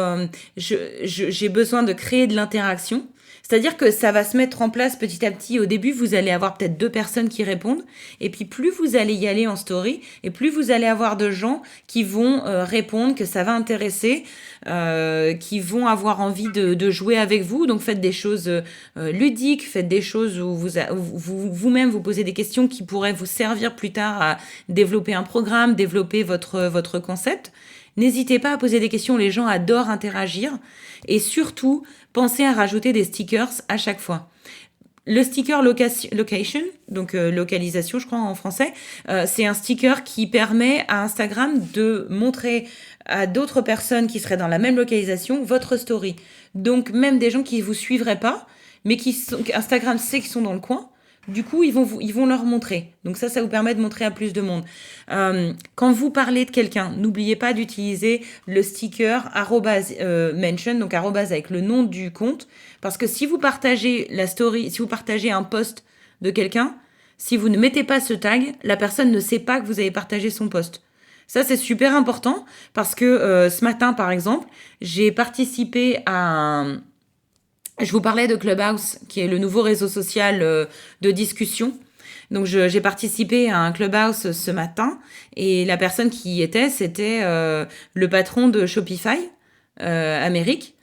j'ai besoin de créer de l'interaction. C'est-à-dire que ça va se mettre en place petit à petit. Au début, vous allez avoir peut-être 2 personnes qui répondent. Et puis, plus vous allez y aller en story, et plus vous allez avoir de gens qui vont répondre, que ça va intéresser, qui vont avoir envie de jouer avec vous. Donc, faites des choses ludiques, faites des choses où vous-même vous posez des questions qui pourraient vous servir plus tard à développer un programme, développer votre concept. N'hésitez pas à poser des questions, les gens adorent interagir. Et surtout, pensez à rajouter des stickers à chaque fois. Le sticker location, donc localisation je crois en français, c'est un sticker qui permet à Instagram de montrer à d'autres personnes qui seraient dans la même localisation votre story. Donc même des gens qui vous suivraient pas, mais Instagram sait qu'ils sont dans le coin, du coup, ils vont leur montrer. Donc ça vous permet de montrer à plus de monde. Quand vous parlez de quelqu'un, n'oubliez pas d'utiliser le sticker @mention, donc arrobase avec le nom du compte. Parce que si vous partagez la story, si vous partagez un post de quelqu'un, si vous ne mettez pas ce tag, la personne ne sait pas que vous avez partagé son post. Ça, c'est super important parce que ce matin, par exemple, j'ai participé à Je vous parlais de Clubhouse, qui est le nouveau réseau social de discussion. Donc, j'ai participé à un Clubhouse ce matin et la personne qui y était, c'était le patron de Shopify Amérique.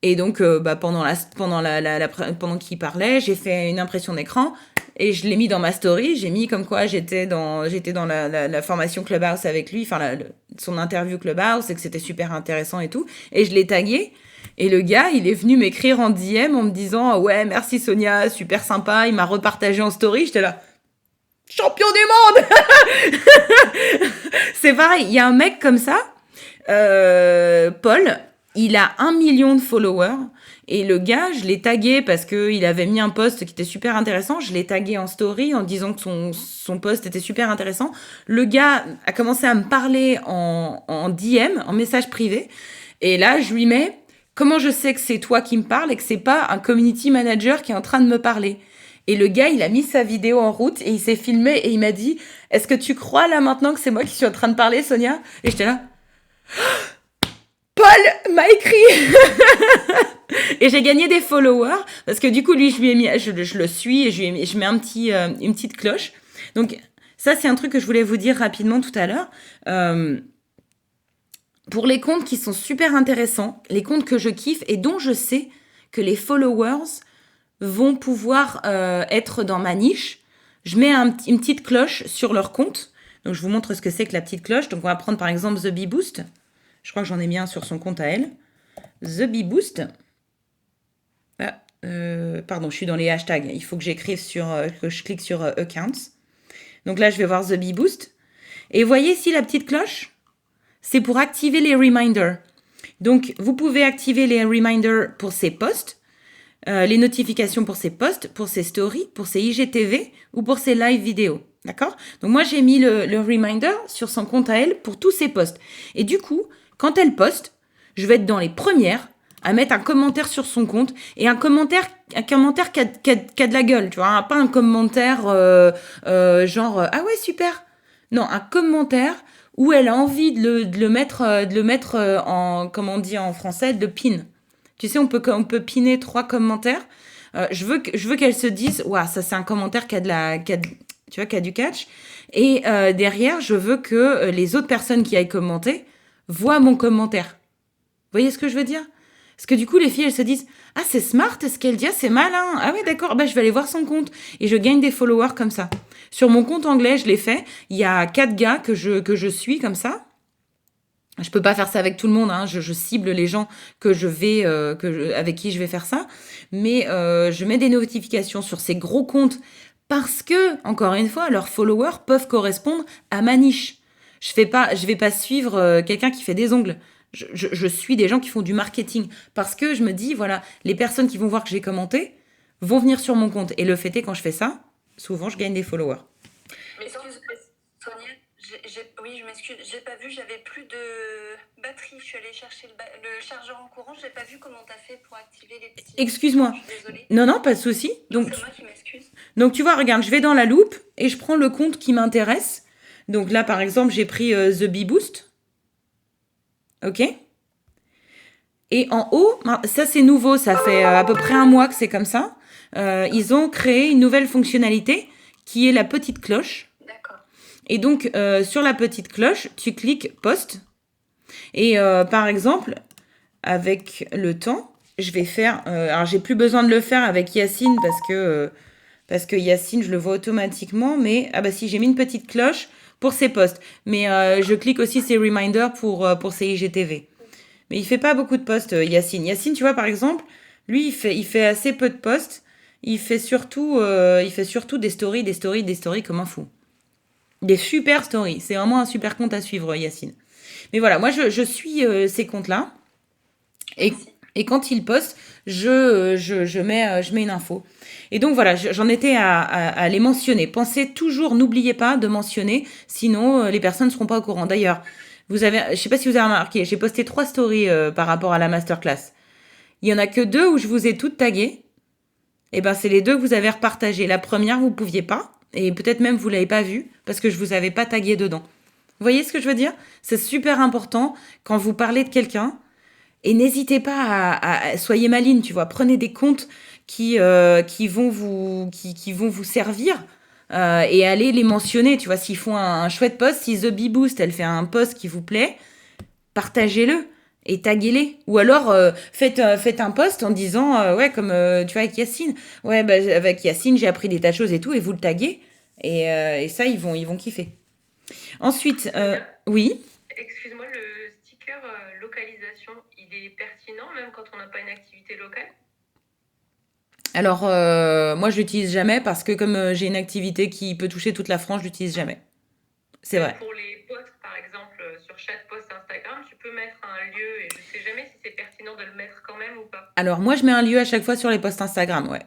Et donc, pendant qu'il parlait, j'ai fait une impression d'écran et je l'ai mis dans ma story. J'ai mis comme quoi j'étais dans la formation Clubhouse avec lui, enfin son interview Clubhouse et que c'était super intéressant et tout. Et je l'ai tagué. Et le gars, il est venu m'écrire en DM en me disant « Ouais, merci Sonia, super sympa. » Il m'a repartagé en story. J'étais là « Champion du monde !» C'est pareil, il y a un mec comme ça, Paul, il a 1 million de followers. Et le gars, je l'ai tagué parce qu'il avait mis un post qui était super intéressant. Je l'ai tagué en story en disant que son post était super intéressant. Le gars a commencé à me parler en DM, en message privé. Et là, je lui mets... Comment je sais que c'est toi qui me parles et que c'est pas un community manager qui est en train de me parler? Et le gars, il a mis sa vidéo en route et il s'est filmé et il m'a dit « Est-ce que tu crois là maintenant que c'est moi qui suis en train de parler, Sonia ?» Et j'étais là « Paul m'a écrit !» Et j'ai gagné des followers parce que du coup, lui, je lui ai mis, je le suis et je mets une petite cloche. Donc ça, c'est un truc que je voulais vous dire rapidement tout à l'heure. Pour les comptes qui sont super intéressants, les comptes que je kiffe et dont je sais que les followers vont pouvoir être dans ma niche, je mets une petite cloche sur leur compte. Donc, je vous montre ce que c'est que la petite cloche. Donc, on va prendre par exemple The Bee Boost. Je crois que j'en ai mis un sur son compte à elle. The Bee Boost. Pardon, je suis dans les hashtags. Il faut que que je clique sur Accounts. Donc là, je vais voir The Bee Boost. Et vous voyez ici la petite cloche ? C'est pour activer les reminders. Donc, vous pouvez activer les reminders pour ces posts, les notifications pour ces posts, pour ces stories, pour ces IGTV ou pour ces live vidéos. D'accord ? Donc, moi, j'ai mis le reminder sur son compte à elle pour tous ces posts. Et du coup, quand elle poste, je vais être dans les premières à mettre un commentaire sur son compte et un commentaire un commentaire qui a de la gueule, tu vois, hein, pas un commentaire genre ah ouais super. Non, un commentaire où elle a envie de le mettre en, comment on dit en français, de pin. Tu sais, on peut piner 3 commentaires. Je veux qu'elle se dise, waouh, ça c'est un commentaire tu vois, qui a du catch. Et derrière, je veux que les autres personnes qui aillent commenter voient mon commentaire. Vous voyez ce que je veux dire? Parce que du coup, les filles, elles se disent, ah, c'est smart, ce qu'elle dit, ah, c'est malin. Ah oui, d'accord, bah, je vais aller voir son compte. Et je gagne des followers comme ça. Sur mon compte anglais, je l'ai fait. Il y a 4 gars que je suis comme ça. Je peux pas faire ça avec tout le monde, hein. Je cible les gens avec qui je vais faire ça. Mais je mets des notifications sur ces gros comptes parce que, encore une fois, leurs followers peuvent correspondre à ma niche. Je vais pas suivre quelqu'un qui fait des ongles. Je suis des gens qui font du marketing parce que je me dis, voilà, les personnes qui vont voir que j'ai commenté vont venir sur mon compte. Et le fait est, quand je fais ça, souvent, je gagne des followers. Mais Sonia, oui, je m'excuse, j'ai pas vu, j'avais plus de batterie. Je suis allée chercher le chargeur en courant, j'ai pas vu comment t'as fait pour activer les petits. Excuse-moi. Je suis désolée. Non, pas de souci. Donc, c'est moi qui m'excuse. Donc tu vois, regarde, je vais dans la loupe et je prends le compte qui m'intéresse. Donc là, par exemple, j'ai pris The Bee Boost. Ok. Et en haut, ça c'est nouveau, ça fait à peu près un mois que c'est comme ça. Ils ont créé une nouvelle fonctionnalité qui est la petite cloche. D'accord. Et donc, sur la petite cloche, tu cliques post. Et par exemple, avec le temps, je vais faire... alors, j'ai plus besoin de le faire avec Yacine parce que Yacine, je le vois automatiquement. Mais, ah bah si, j'ai mis une petite cloche pour ses posts. Mais je clique aussi ses reminders pour ses IGTV. Mais il fait pas beaucoup de posts, Yacine. Yacine, tu vois, par exemple, lui, il fait assez peu de posts. Il fait surtout des stories comme un fou. Des super stories. C'est vraiment un super compte à suivre, Yacine. Mais voilà, moi, je suis ces comptes-là. Et quand il poste, je mets une info. Et donc voilà, j'en étais à les mentionner. Pensez toujours, n'oubliez pas de mentionner, sinon les personnes ne seront pas au courant. D'ailleurs, je sais pas si vous avez remarqué, j'ai posté 3 stories par rapport à la masterclass. Il y en a que 2 où je vous ai toutes taguées. Et ben c'est les 2 que vous avez repartagées. La première, vous pouviez pas, et peut-être même vous l'avez pas vue parce que je vous avais pas tagué dedans. Vous voyez ce que je veux dire? C'est super important quand vous parlez de quelqu'un. Et n'hésitez pas soyez maligne, tu vois. Prenez des comptes qui vont vous servir et allez les mentionner, tu vois. S'ils font un chouette post, si The Bee Boost, elle fait un post qui vous plaît, partagez-le et taguez-les. Ou alors, faites un post en disant, ouais, comme tu vois avec Yacine. Ouais, bah, avec Yacine, j'ai appris des tas de choses et tout, et vous le taguez. Et ça, ils vont kiffer. Ensuite, oui. Excuse-moi, le sticker localisation, il est pertinent même quand on n'a pas une activité locale? Alors, moi, je l'utilise jamais parce que comme j'ai une activité qui peut toucher toute la France, je l'utilise jamais. C'est vrai. Pour les posts, par exemple, sur chaque post Instagram, tu peux mettre un lieu et je sais jamais si c'est pertinent de le mettre quand même ou pas. Alors, moi, je mets un lieu à chaque fois sur les posts Instagram, ouais.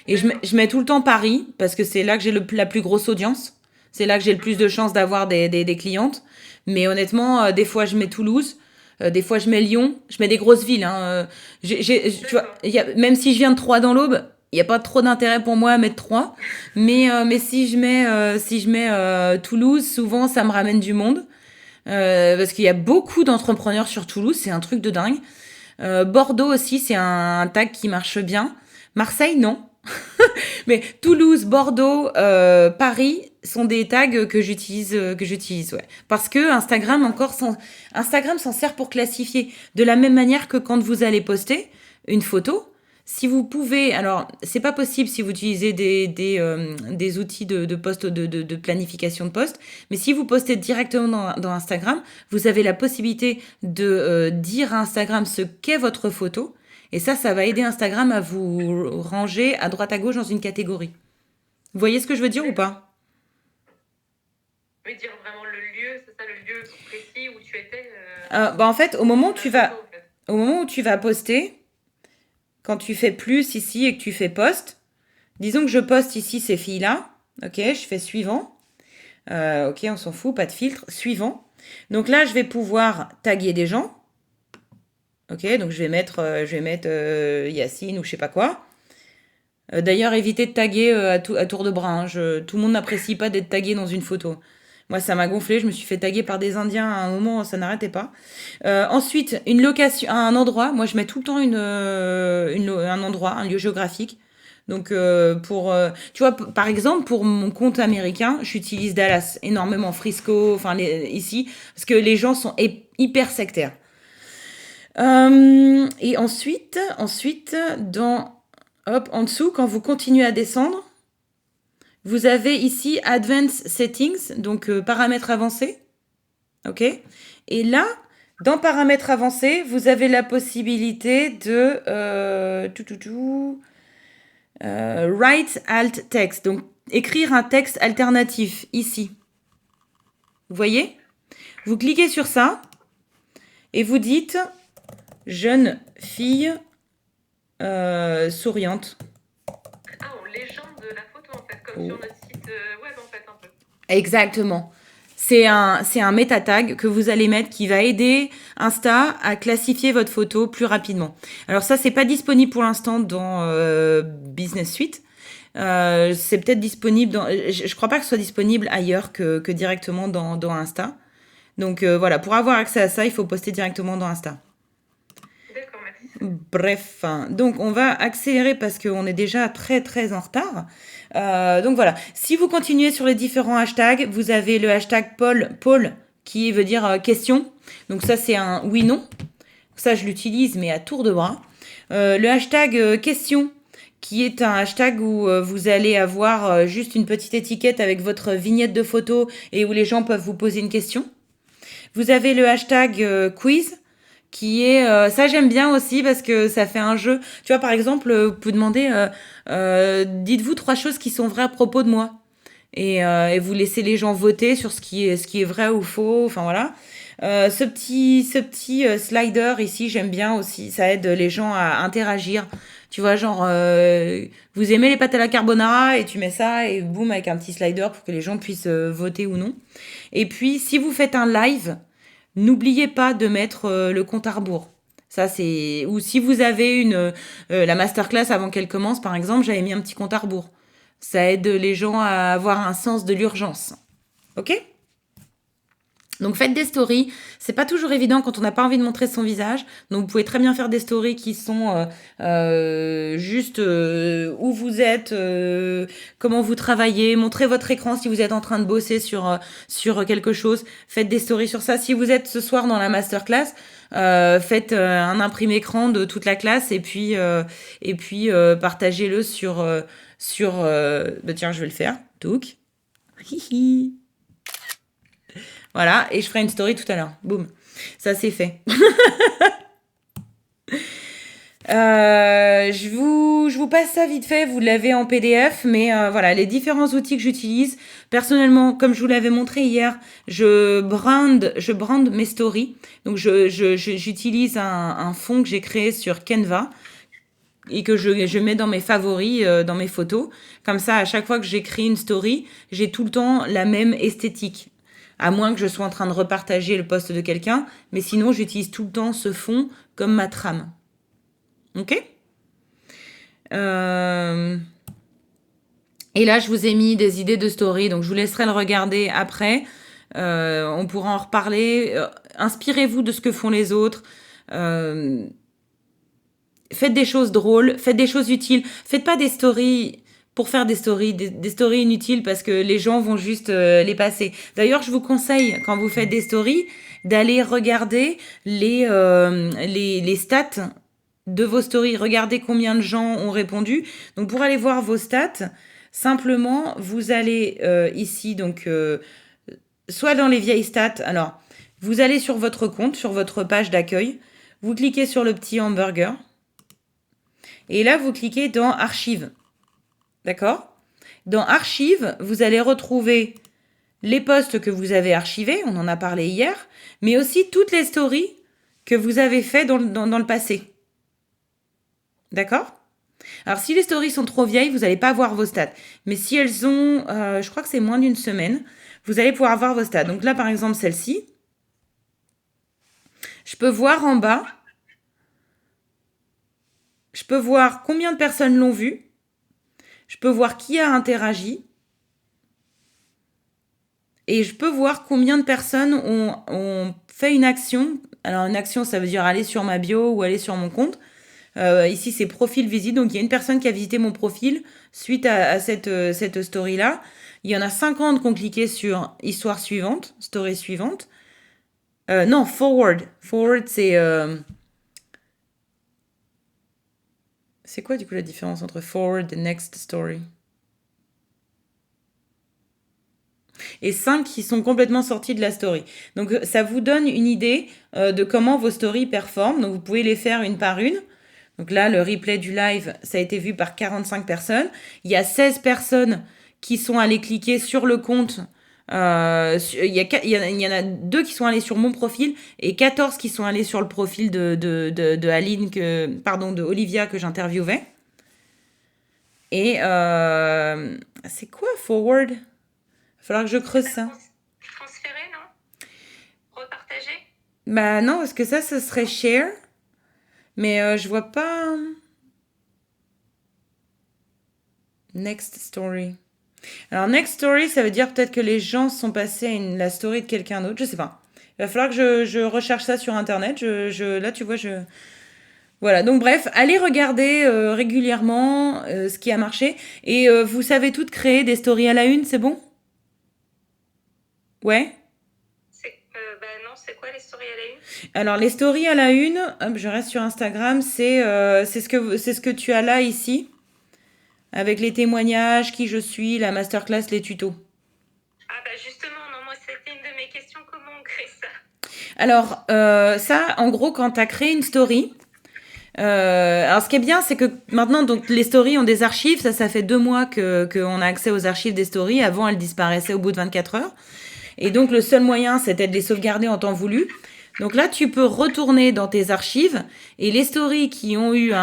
Et je mets tout le temps Paris parce que c'est là que j'ai la plus grosse audience. C'est là que j'ai le plus de chances d'avoir des clientes. Mais honnêtement, des fois, je mets Toulouse. Des fois, je mets Lyon. Je mets des grosses villes. Hein. Tu vois, même si je viens de Troyes dans l'Aube, il n'y a pas trop d'intérêt pour moi à mettre Troyes. Mais si je mets Toulouse, souvent, ça me ramène du monde. Parce qu'il y a beaucoup d'entrepreneurs sur Toulouse. C'est un truc de dingue. Bordeaux aussi, c'est un tag qui marche bien. Marseille, non. Mais Toulouse, Bordeaux, Paris sont des tags que j'utilise, ouais. Parce que Instagram s'en sert pour classifier. De la même manière que quand vous allez poster une photo, si vous pouvez, alors c'est pas possible si vous utilisez des outils de post, de planification de poste, mais si vous postez directement dans Instagram, vous avez la possibilité de dire à Instagram ce qu'est votre photo. Et ça va aider Instagram à vous ranger à droite à gauche dans une catégorie. Vous voyez ce que je veux dire ou pas? Oui, dire vraiment le lieu, c'est ça, le lieu précis où tu étais. En fait, au moment où tu vas poster, quand tu fais plus ici et que tu fais post, disons que je poste ici ces filles-là. Ok, je fais suivant. Ok, on s'en fout, pas de filtre. Suivant. Donc là, je vais pouvoir taguer des gens. Ok, donc je vais mettre Yacine ou je sais pas quoi. D'ailleurs, évitez de taguer à tour de bras, hein. Tout le monde n'apprécie pas d'être tagué dans une photo. Moi, ça m'a gonflé. Je me suis fait taguer par des Indiens à un moment, ça n'arrêtait pas. Ensuite, une location, un endroit. Moi, je mets tout le temps un endroit, un lieu géographique. Donc, tu vois, par exemple, pour mon compte américain, j'utilise Dallas énormément, Frisco, enfin ici, parce que les gens sont hyper sectaires. Et ensuite, hop, en dessous, quand vous continuez à descendre, vous avez ici Advanced Settings, donc paramètres avancés. OK? Et là, dans paramètres avancés, vous avez la possibilité de write alt text, donc écrire un texte alternatif ici. Vous voyez? Vous cliquez sur ça et vous dites jeune fille souriante. Ah, on légende la photo en fait, comme sur notre site web en fait un peu. Exactement. C'est un meta tag que vous allez mettre qui va aider Insta à classifier votre photo plus rapidement. Alors ça, c'est pas disponible pour l'instant dans Business Suite. C'est peut-être disponible dans... Je crois pas que ce soit disponible ailleurs que directement dans Insta. Donc voilà, pour avoir accès à ça, il faut poster directement dans Insta. D'accord, merci. Bref, donc on va accélérer parce qu'on est déjà très très en retard. Donc voilà, si vous continuez sur les différents hashtags, vous avez le hashtag Paul qui veut dire question. Donc ça c'est un oui-non. Ça je l'utilise mais à tour de bras. Le hashtag question qui est un hashtag où vous allez avoir juste une petite étiquette avec votre vignette de photo et où les gens peuvent vous poser une question. Vous avez le hashtag quiz qui est ça j'aime bien aussi parce que ça fait un jeu. Tu vois par exemple, vous pouvez demander dites-vous 3 choses qui sont vraies à propos de moi et vous laissez les gens voter sur ce qui est vrai ou faux. Enfin voilà. Ce petit slider ici j'aime bien aussi. Ça aide les gens à interagir. Tu vois genre vous aimez les pâtes à la carbonara et tu mets ça et boum avec un petit slider pour que les gens puissent voter ou non. Et puis si vous faites un live, n'oubliez pas de mettre le compte à rebours. Ça, c'est... Ou si vous avez la masterclass avant qu'elle commence, par exemple, j'avais mis un petit compte à rebours. Ça aide les gens à avoir un sens de l'urgence. OK? Donc faites des stories. C'est pas toujours évident quand on n'a pas envie de montrer son visage. Donc vous pouvez très bien faire des stories qui sont juste où vous êtes, comment vous travaillez, montrez votre écran si vous êtes en train de bosser sur quelque chose. Faites des stories sur ça. Si vous êtes ce soir dans la masterclass, faites un imprimé écran de toute la classe et puis partagez-le bah tiens, je vais le faire. Touk. Hihi. Voilà, et je ferai une story tout à l'heure. Boum. Ça, c'est fait. Je vous passe ça vite fait, vous l'avez en PDF, mais voilà, les différents outils que j'utilise. Personnellement, comme je vous l'avais montré hier, je brande mes stories. Donc, j'utilise un fond que j'ai créé sur Canva et que je mets dans mes favoris, dans mes photos. Comme ça, à chaque fois que j'écris une story, j'ai tout le temps la même esthétique. À moins que je sois en train de repartager le post de quelqu'un, mais sinon j'utilise tout le temps ce fond comme ma trame. Ok? Et là, je vous ai mis des idées de story, donc je vous laisserai le regarder après. On pourra en reparler. Inspirez-vous de ce que font les autres. Faites des choses drôles, faites des choses utiles. Faites pas des stories pour faire des stories inutiles parce que les gens vont juste les passer. D'ailleurs, je vous conseille, quand vous faites des stories, d'aller regarder les stats de vos stories. Regardez combien de gens ont répondu. Donc, pour aller voir vos stats, simplement, vous allez ici, donc, soit dans les vieilles stats. Alors, vous allez sur votre compte, sur votre page d'accueil. Vous cliquez sur le petit hamburger. Et là, vous cliquez dans Archives. D'accord? Dans Archives, vous allez retrouver les posts que vous avez archivés, on en a parlé hier, mais aussi toutes les stories que vous avez faites dans le passé. D'accord? Alors, si les stories sont trop vieilles, vous n'allez pas voir vos stats. Mais si elles ont, je crois que c'est moins d'une semaine, vous allez pouvoir voir vos stats. Donc là, par exemple, celle-ci, je peux voir en bas, je peux voir combien de personnes l'ont vue, Je peux voir qui a interagi. Et je peux voir combien de personnes ont fait une action. Alors, une action, ça veut dire aller sur ma bio ou aller sur mon compte. Ici, c'est profil visite. Donc, il y a une personne qui a visité mon profil suite à cette story-là. Il y en a 50 qui ont cliqué sur histoire suivante, story suivante. Non, forward. Forward, c'est quoi, du coup, la différence entre forward et next story? Et 5 qui sont complètement sortis de la story. Donc, ça vous donne une idée de comment vos stories performent. Donc, vous pouvez les faire une par une. Donc là, le replay du live, ça a été vu par 45 personnes. Il y a 16 personnes qui sont allées cliquer sur le compte. Il y en a 2 qui sont allés sur mon profil et 14 qui sont allés sur le profil de Aline, de Olivia que j'interviewais. Et c'est quoi forward? Il va falloir que je creuse ça. Transférer, non? Repartager? Bah non, parce que ça, ce serait share. Mais je vois pas. Next story. Alors, next story, ça veut dire peut-être que les gens sont passés à la story de quelqu'un d'autre. Je sais pas. Il va falloir que je recherche ça sur Internet. Là, tu vois, Voilà, donc bref, allez regarder régulièrement ce qui a marché. Et vous savez toutes créer des stories à la une, c'est bon? Ouais? Non, c'est quoi les stories à la une? Alors, les stories à la une, hop, je reste sur Instagram, c'est ce que tu as là, ici. Avec les témoignages, qui je suis, la masterclass, les tutos. Ah bah justement, non, moi c'était une de mes questions, comment on crée ça? Alors, ça, en gros, quand tu as créé une story, alors ce qui est bien, c'est que maintenant, donc, les stories ont des archives. Ça fait 2 mois qu'on a accès aux archives des stories. Avant, elles disparaissaient au bout de 24 heures. Et donc, le seul moyen, c'était de les sauvegarder en temps voulu. Donc là, tu peux retourner dans tes archives et les stories qui ont eu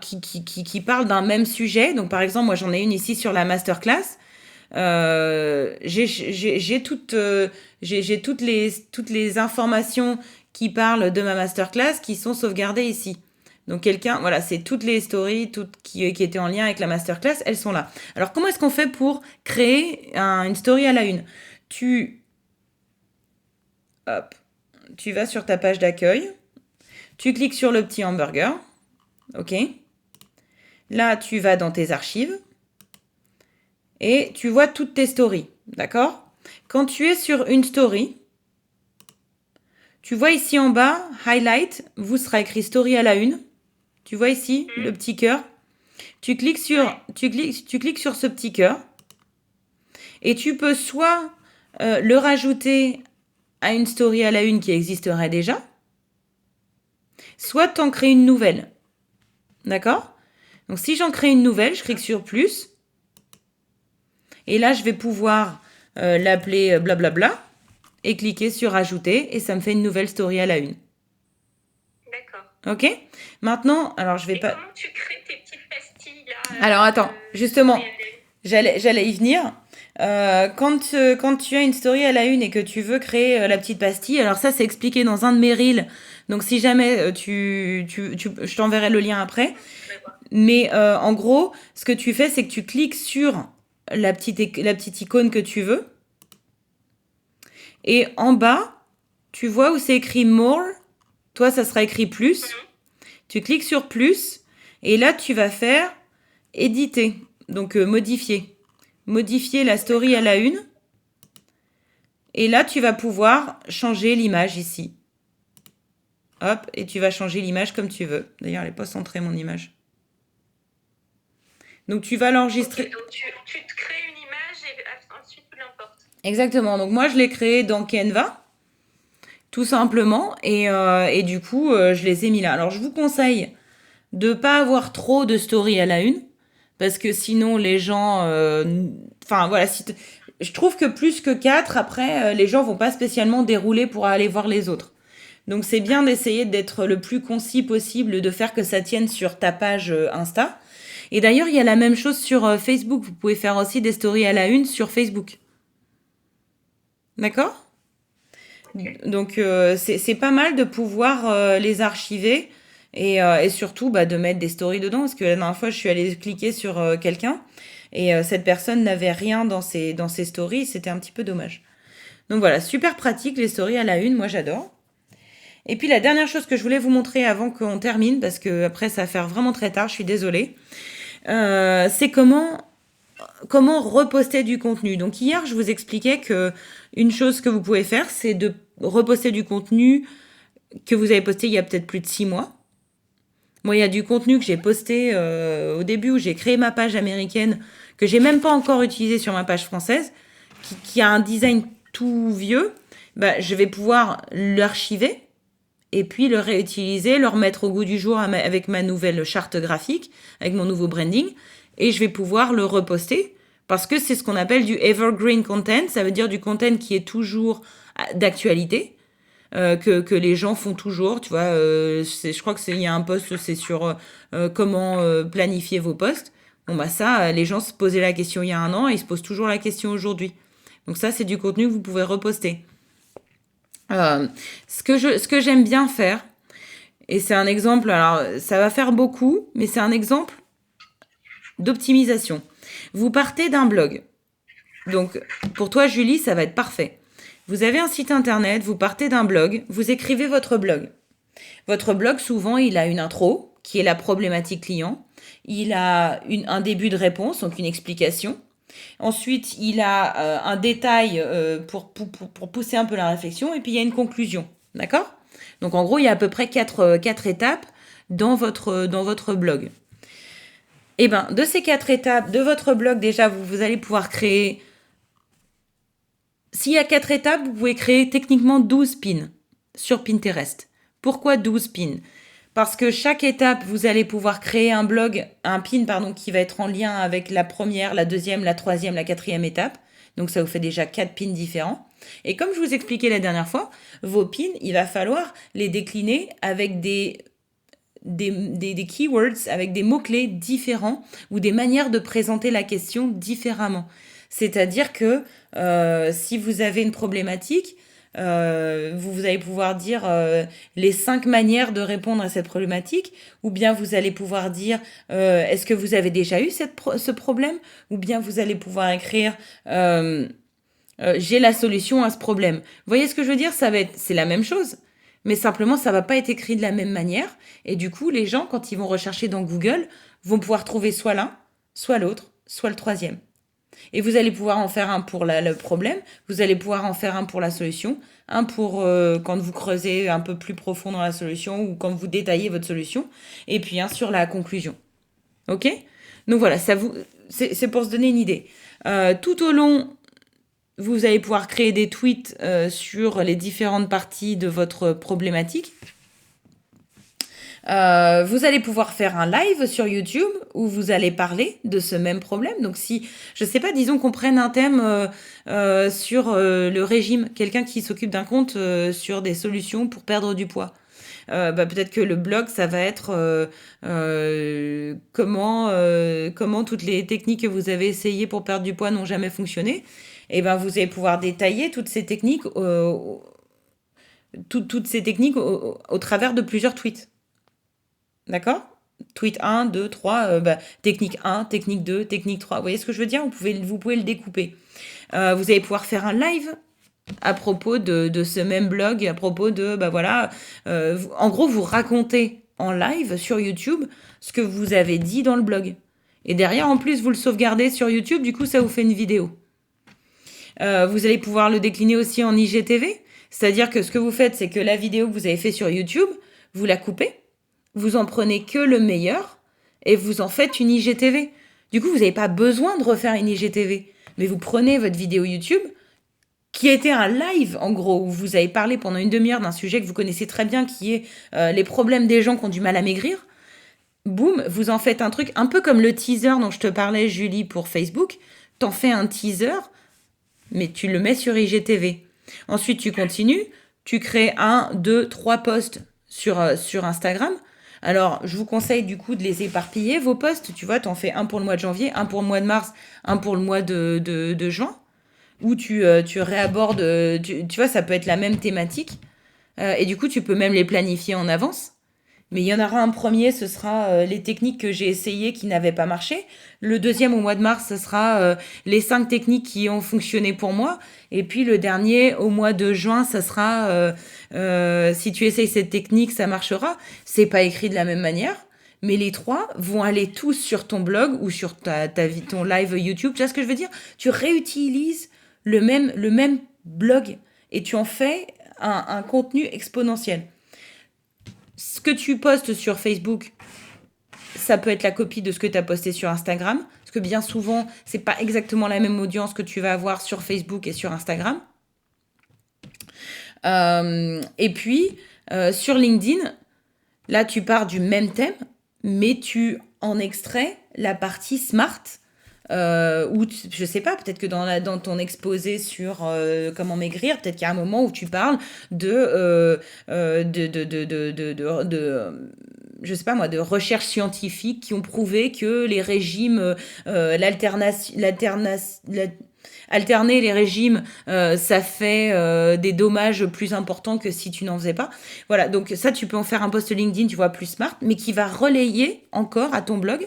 qui parlent d'un même sujet. Donc, par exemple, moi, j'en ai une ici sur la masterclass. J'ai toutes les informations qui parlent de ma masterclass qui sont sauvegardées ici. Donc voilà, c'est toutes les stories qui étaient en lien avec la masterclass, elles sont là. Alors, comment est-ce qu'on fait pour créer une story à la une? Tu vas sur ta page d'accueil, tu cliques sur le petit hamburger, ok? Là, tu vas dans tes archives et tu vois toutes tes stories, d'accord? Quand tu es sur une story, tu vois ici en bas, highlight, vous sera écrit story à la une. Tu vois ici le petit cœur. Tu cliques sur ce petit cœur et tu peux soit le rajouter à une story à la une qui existerait déjà, soit t'en crées une nouvelle. D'accord? Donc si j'en crée une nouvelle, je clique sur plus. Et là, je vais pouvoir l'appeler blablabla et cliquer sur ajouter et ça me fait une nouvelle story à la une. D'accord. Ok? Maintenant, alors je vais pas... Comment tu crées tes petites pastilles là? Alors attends, justement, j'allais y venir. Quand tu as une story à la une et que tu veux créer la petite pastille, alors ça c'est expliqué dans un de mes reels, donc si jamais je t'enverrai le lien après. Mais en gros, ce que tu fais, c'est que tu cliques sur la petite icône que tu veux. Et en bas, tu vois où c'est écrit More. Toi, ça sera écrit plus. Tu cliques sur plus. Et là, tu vas faire éditer. Donc, modifier. Modifier la story à la une. Et là, tu vas pouvoir changer l'image ici. Hop, et tu vas changer l'image comme tu veux. D'ailleurs, elle n'est pas centrée, mon image. Donc, tu vas l'enregistrer. Okay, donc, tu te crées une image et ensuite tu l'importes. Exactement. Donc, moi, je l'ai créée dans Canva, tout simplement. Et du coup, je les ai mis là. Alors, je vous conseille de ne pas avoir trop de stories à la une. Parce que sinon, les gens... Enfin, voilà. Je trouve que plus que 4, après, les gens vont pas spécialement dérouler pour aller voir les autres. Donc, c'est bien d'essayer d'être le plus concis possible, de faire que ça tienne sur ta page Insta. Et d'ailleurs, il y a la même chose sur Facebook. Vous pouvez faire aussi des stories à la une sur Facebook. D'accord ? Okay. Donc, c'est pas mal de pouvoir les archiver et surtout de mettre des stories dedans. Parce que la dernière fois, je suis allée cliquer sur quelqu'un Et cette personne n'avait rien dans ses stories, c'était un petit peu dommage. Donc voilà, super pratique les stories à la une, moi j'adore. Et puis la dernière chose que je voulais vous montrer avant qu'on termine, parce que après ça va faire vraiment très tard, je suis désolée, c'est comment reposter du contenu. Donc hier, je vous expliquais que une chose que vous pouvez faire, c'est de reposter du contenu que vous avez posté il y a peut-être plus de 6 mois. Moi, il y a du contenu que j'ai posté au début où j'ai créé ma page américaine, que j'ai même pas encore utilisé sur ma page française, qui a un design tout vieux. Bah, je vais pouvoir l'archiver et puis le réutiliser, le remettre au goût du jour avec ma nouvelle charte graphique, avec mon nouveau branding, et je vais pouvoir le reposter parce que c'est ce qu'on appelle du evergreen content, ça veut dire du content qui est toujours d'actualité, que les gens font toujours, tu vois, je crois qu'il y a un post, c'est sur comment planifier vos posts. Bon bah ça, les gens se posaient la question il y a un an et ils se posent toujours la question aujourd'hui. Donc ça, c'est du contenu que vous pouvez reposter. Ce que j'aime bien faire, et c'est un exemple, alors ça va faire beaucoup, mais c'est un exemple d'optimisation. Vous partez d'un blog. Donc pour toi, Julie, ça va être parfait. Vous avez un site internet, vous partez d'un blog, vous écrivez votre blog. Votre blog, souvent, il a une intro, qui est la problématique client. Il a un début de réponse, donc une explication. Ensuite, il a un détail pour pousser un peu la réflexion. Et puis, il y a une conclusion. D'accord ? Donc, en gros, il y a à peu près 4 étapes dans votre blog. Et bien, de ces 4 étapes de votre blog, déjà, vous allez pouvoir créer... S'il y a 4 étapes, vous pouvez créer techniquement 12 pins sur Pinterest. Pourquoi 12 pins ? Parce que chaque étape, vous allez pouvoir créer un pin, qui va être en lien avec la première, la deuxième, la troisième, la quatrième étape. Donc ça vous fait déjà 4 pins différents. Et comme je vous expliquais la dernière fois, vos pins, il va falloir les décliner avec des keywords, avec des mots-clés différents ou des manières de présenter la question différemment. C'est-à-dire que si vous avez une problématique, vous allez pouvoir dire les 5 manières de répondre à cette problématique, ou bien vous allez pouvoir dire est-ce que vous avez déjà eu ce problème, ou bien vous allez pouvoir écrire j'ai la solution à ce problème. Vous voyez ce que je veux dire ? C'est la même chose, mais simplement ça va pas être écrit de la même manière, et du coup les gens, quand ils vont rechercher dans Google, vont pouvoir trouver soit l'un, soit l'autre, soit le troisième. Et vous allez pouvoir en faire un pour le problème, vous allez pouvoir en faire un pour la solution, un pour quand vous creusez un peu plus profond dans la solution ou quand vous détaillez votre solution, et puis un sur la conclusion. Ok ? Donc voilà, c'est pour se donner une idée. Tout au long, vous allez pouvoir créer des tweets sur les différentes parties de votre problématique. Vous allez pouvoir faire un live sur YouTube où vous allez parler de ce même problème. Donc si, je sais pas, disons qu'on prenne un thème sur le régime, quelqu'un qui s'occupe d'un compte sur des solutions pour perdre du poids. Peut-être que le blog, ça va être comment toutes les techniques que vous avez essayées pour perdre du poids n'ont jamais fonctionné. Et ben vous allez pouvoir détailler toutes ces techniques, toutes ces techniques au travers de plusieurs tweets. D'accord ? Tweet 1, 2, 3, technique 1, technique 2, technique 3. Vous voyez ce que je veux dire ? Vous pouvez le découper. Vous allez pouvoir faire un live à propos de ce même blog, à propos de, en gros, vous racontez en live sur YouTube ce que vous avez dit dans le blog. Et derrière, en plus, vous le sauvegardez sur YouTube, du coup, ça vous fait une vidéo. Vous allez pouvoir le décliner aussi en IGTV. C'est-à-dire que ce que vous faites, c'est que la vidéo que vous avez fait sur YouTube, vous la coupez. Vous en prenez que le meilleur et vous en faites une IGTV. Du coup, vous n'avez pas besoin de refaire une IGTV. Mais vous prenez votre vidéo YouTube, qui était un live, en gros, où vous avez parlé pendant une demi-heure d'un sujet que vous connaissez très bien, qui est les problèmes des gens qui ont du mal à maigrir. Boum, vous en faites un truc, un peu comme le teaser dont je te parlais, Julie, pour Facebook. T'en fais un teaser, mais tu le mets sur IGTV. Ensuite, tu continues, tu crées 1, 2, 3 posts sur Instagram. Alors, je vous conseille du coup de les éparpiller, vos posts. Tu vois, t'en fais un pour le mois de janvier, un pour le mois de mars, un pour le mois de juin. Où tu réabordes, tu vois, ça peut être la même thématique. Et du coup, tu peux même les planifier en avance. Mais il y en aura un premier, ce sera les techniques que j'ai essayées qui n'avaient pas marché. Le deuxième, au mois de mars, ce sera les 5 techniques qui ont fonctionné pour moi. Et puis le dernier, au mois de juin, ça sera si tu essayes cette technique, ça marchera. C'est pas écrit de la même manière. Mais les trois vont aller tous sur ton blog ou sur ton live YouTube. Tu vois ce que je veux dire? Tu réutilises le même blog et tu en fais un contenu exponentiel. Ce que tu postes sur Facebook, ça peut être la copie de ce que tu as posté sur Instagram. Parce que bien souvent, c'est pas exactement la même audience que tu vas avoir sur Facebook et sur Instagram. Et puis, sur LinkedIn, là, tu pars du même thème, mais tu en extrais la partie smart. Ou je sais pas, peut-être que dans ton exposé sur comment maigrir, peut-être qu'il y a un moment où tu parles je sais pas moi, de recherches scientifiques qui ont prouvé que les régimes, alterner les régimes, ça fait des dommages plus importants que si tu n'en faisais pas. Voilà, donc ça, tu peux en faire un post LinkedIn, tu vois, plus smart, mais qui va relayer encore à ton blog.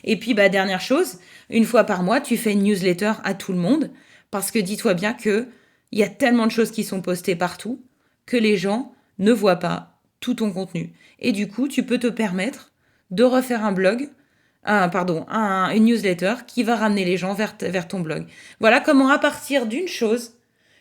Et puis, bah, dernière chose, une fois par mois, tu fais une newsletter à tout le monde, parce que dis-toi bien que il y a tellement de choses qui sont postées partout que les gens ne voient pas tout ton contenu. Et du coup, tu peux te permettre de refaire un blog, une newsletter qui va ramener les gens vers ton blog. Voilà comment, à partir d'une chose,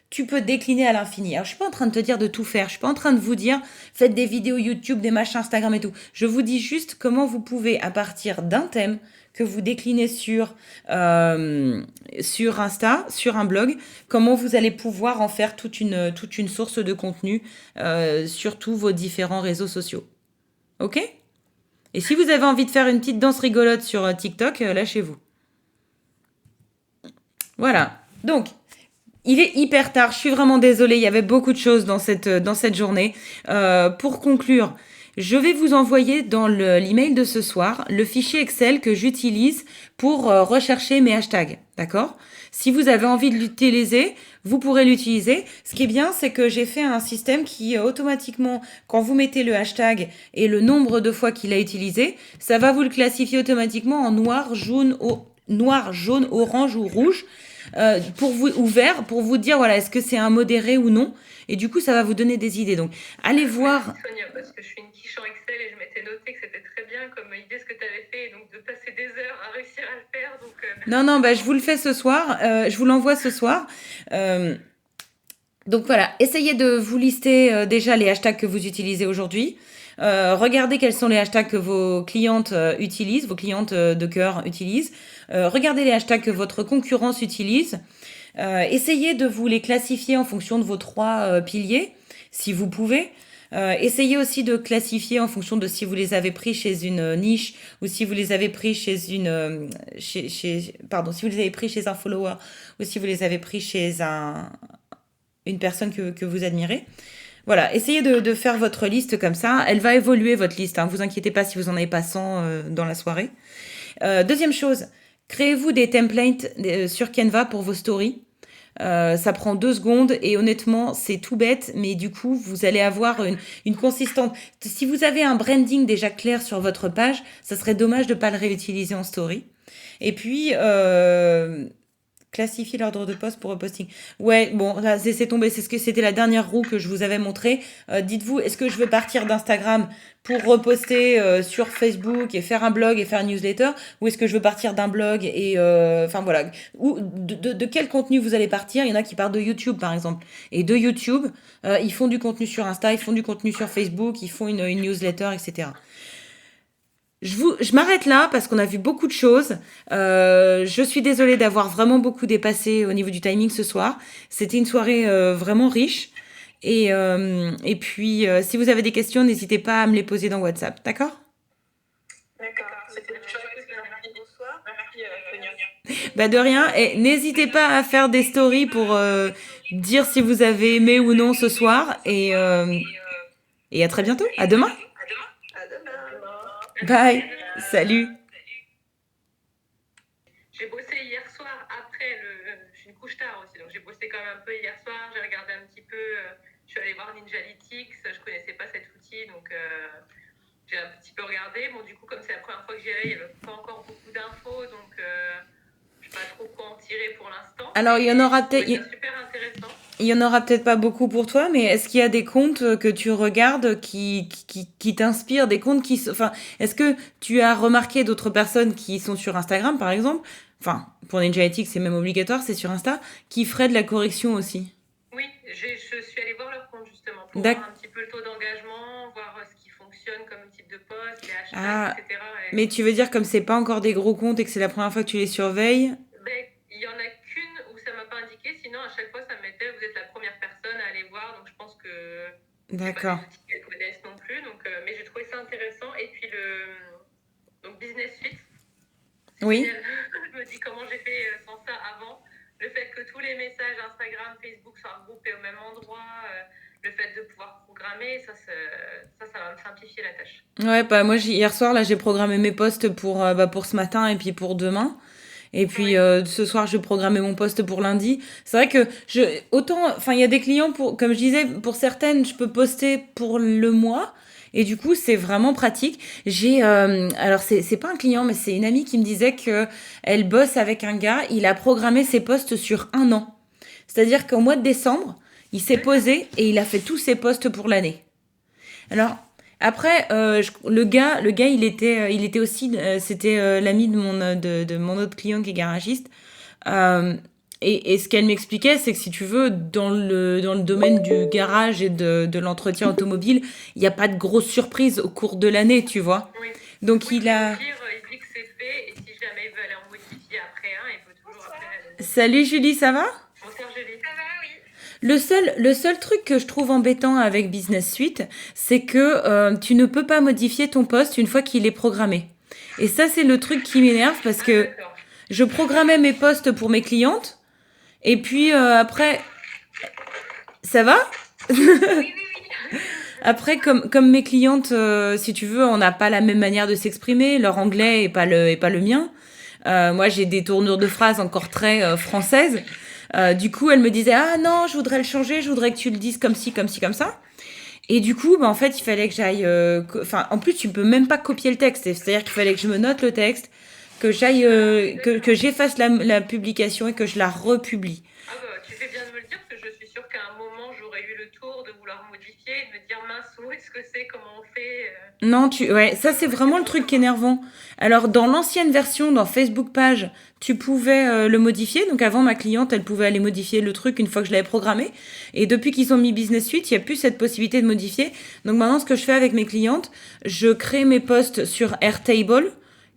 tu peux décliner à l'infini. Alors, je suis pas en train de te dire de tout faire. Je suis pas en train de vous dire faites des vidéos YouTube, des machins Instagram et tout. Je vous dis juste comment vous pouvez, à partir d'un thème que vous déclinez sur Insta, sur un blog, comment vous allez pouvoir en faire toute une source de contenu sur tous vos différents réseaux sociaux. Ok? Et si vous avez envie de faire une petite danse rigolote sur TikTok, lâchez-vous. Voilà. Donc, il est hyper tard, je suis vraiment désolée, il y avait beaucoup de choses dans cette journée. Pour conclure, je vais vous envoyer dans l'email de ce soir le fichier Excel que j'utilise pour rechercher mes hashtags. D'accord? Si vous avez envie de l'utiliser, vous pourrez l'utiliser. Ce qui est bien, c'est que j'ai fait un système qui automatiquement, quand vous mettez le hashtag et le nombre de fois qu'il a utilisé, ça va vous le classifier automatiquement en noir, jaune, orange ou rouge. Pour vous, ou vert, pour vous dire, voilà, est-ce que c'est un modéré ou non. Et du coup, ça va vous donner des idées. Donc, allez voir. Merci Sonia, parce que je suis une quiche en Excel et je m'étais noté que c'était très bien comme idée ce que tu avais fait, et donc de passer des heures à réussir à le faire. Donc, Non, bah, je vous le fais ce soir. Je vous l'envoie ce soir. Donc voilà, essayez de vous lister déjà les hashtags que vous utilisez aujourd'hui. Regardez quels sont les hashtags que vos clientes utilisent, vos clientes de cœur utilisent. Regardez les hashtags que votre concurrence utilise. Essayez de vous les classifier en fonction de vos 3 piliers, si vous pouvez. Essayez aussi de classifier en fonction de si vous les avez pris chez une niche ou si vous les avez pris si vous les avez pris chez un follower ou si vous les avez pris chez une personne que vous admirez. Voilà, essayez de faire votre liste comme ça. Elle va évoluer, votre liste. Vous inquiétez pas si vous n'en avez pas 100 dans la soirée. Deuxième chose, créez-vous des templates sur Canva pour vos stories. Ça prend 2 secondes et honnêtement, c'est tout bête, mais du coup, vous allez avoir une consistance. Si vous avez un branding déjà clair sur votre page, ça serait dommage de ne pas le réutiliser en story. Et puis, classifier l'ordre de poste pour reposting. Ouais, bon, là, c'est tombé. C'était la dernière roue que je vous avais montrée. Dites-vous, est-ce que je veux partir d'Instagram pour reposter sur Facebook et faire un blog et faire une newsletter, ou est-ce que je veux partir d'un blog et enfin voilà, ou de quel contenu vous allez partir? Il y en a qui partent de YouTube par exemple, et de YouTube, ils font du contenu sur Insta, ils font du contenu sur Facebook, ils font une newsletter, etc. Je m'arrête là parce qu'on a vu beaucoup de choses. Je suis désolée d'avoir vraiment beaucoup dépassé au niveau du timing ce soir. C'était une soirée vraiment riche. Et puis, si vous avez des questions, n'hésitez pas à me les poser dans WhatsApp. D'accord? D'accord, c'était une chouette merci. Bonsoir. Merci Sonia. Bah de rien. Et n'hésitez pas à faire des stories pour dire si vous avez aimé ou non ce soir. Et à très bientôt. À demain. À demain. Bye. Salut. J'ai bossé hier soir après je suis une couche tard aussi, donc j'ai bossé quand même un peu hier soir. J'ai regardé un petit peu, je suis allée voir Ninjalytics, je connaissais pas cet outil, donc j'ai un petit peu regardé. Bon, du coup, comme c'est la première fois que j'y allais, il n'y avait pas encore beaucoup d'infos, donc je ne sais pas trop quoi en tirer pour l'instant. Alors, il y en aura peut-être, C'est super intéressant. il y en aura peut-être pas beaucoup pour toi, mais est-ce qu'il y a des comptes que tu regardes qui t'inspirent, des comptes enfin, est-ce que tu as remarqué d'autres personnes qui sont sur Instagram, par exemple, enfin, pour Ninja Ethics, c'est même obligatoire, c'est sur Insta, qui feraient de la correction aussi? Oui, je suis allée voir leur compte justement pour D'ac- voir un petit peu le taux d'engagement, voir ce qui fonctionne comme type de poste, les hashtags, Ah, etc. Et mais tu veux dire comme c'est pas encore des gros comptes et que c'est la première fois que tu les surveilles? ben, il y en a qu'une où ça m'a pas indiqué, sinon à chaque fois ça me mettait vous êtes la première personne à aller voir, donc je pense que c'est pas D'accord. des outils qu'elle connaissent non plus, donc, mais j'ai trouvé ça intéressant. Et puis donc Business Suite, c'est Oui. génial. Je me dis comment j'ai fait sans ça avant. Le fait que tous les messages Instagram, Facebook soient regroupés au même endroit, le fait de pouvoir programmer, ça va me simplifier la tâche. Ouais, bah moi hier soir là j'ai programmé mes posts pour ce matin et puis pour demain. Et puis Oui. ce soir, je vais programmer mon poste pour lundi. C'est vrai que enfin, il y a des clients comme je disais, pour certaines, je peux poster pour le mois. Et du coup, c'est vraiment pratique. Alors c'est pas un client, mais c'est une amie qui me disait que elle bosse avec un gars. Il a programmé ses posts sur un an. C'est-à-dire qu'au mois de décembre, il s'est posé et il a fait tous ses posts pour l'année. Alors, après, le gars, il était aussi, c'était l'ami de mon autre client qui est garagiste. Euh, et ce qu'elle m'expliquait, c'est que si tu veux, dans le domaine du garage et de l'entretien automobile, il n'y a pas de grosses surprises au cours de l'année, tu vois. Oui. Donc Oui, il a... au pire, il dit que c'est fait, et si jamais il veut aller en modifier après il peut toujours appeler la deuxième. Salut Julie, ça va? Bonsoir Julie. Ça va, oui. Le seul truc que je trouve embêtant avec Business Suite, c'est que tu ne peux pas modifier ton poste une fois qu'il est programmé. Et ça, c'est le truc qui m'énerve parce que D'accord. je programmais mes posts pour mes clientes. Et puis après, ça va? Oui, oui, oui. Après, comme mes clientes, si tu veux, on n'a pas la même manière de s'exprimer. Leur anglais est pas le mien. Moi, j'ai des tournures de phrases encore très françaises. Du coup, elle me disait, ah non, je voudrais le changer, je voudrais que tu le dises comme ci, comme ci, comme ça. Et du coup, bah, en fait, il fallait que j'aille. Enfin, en plus, tu peux même pas copier le texte. C'est-à-dire qu'il fallait que je me note le texte, que j'aille, que j'efface la publication et que je la republie. Ah bah, tu fais bien de me le dire, parce que je suis sûre qu'à un moment, j'aurais eu le tour de vouloir modifier, de me dire mince, où est-ce que c'est, comment on fait. Non, ouais, ça c'est vraiment le truc qui est énervant. Alors dans l'ancienne version, dans Facebook Page, tu pouvais le modifier. Donc avant, ma cliente, elle pouvait aller modifier le truc une fois que je l'avais programmé. Et depuis qu'ils ont mis Business Suite, il n'y a plus cette possibilité de modifier. Donc maintenant, ce que je fais avec mes clientes, je crée mes posts sur Airtable,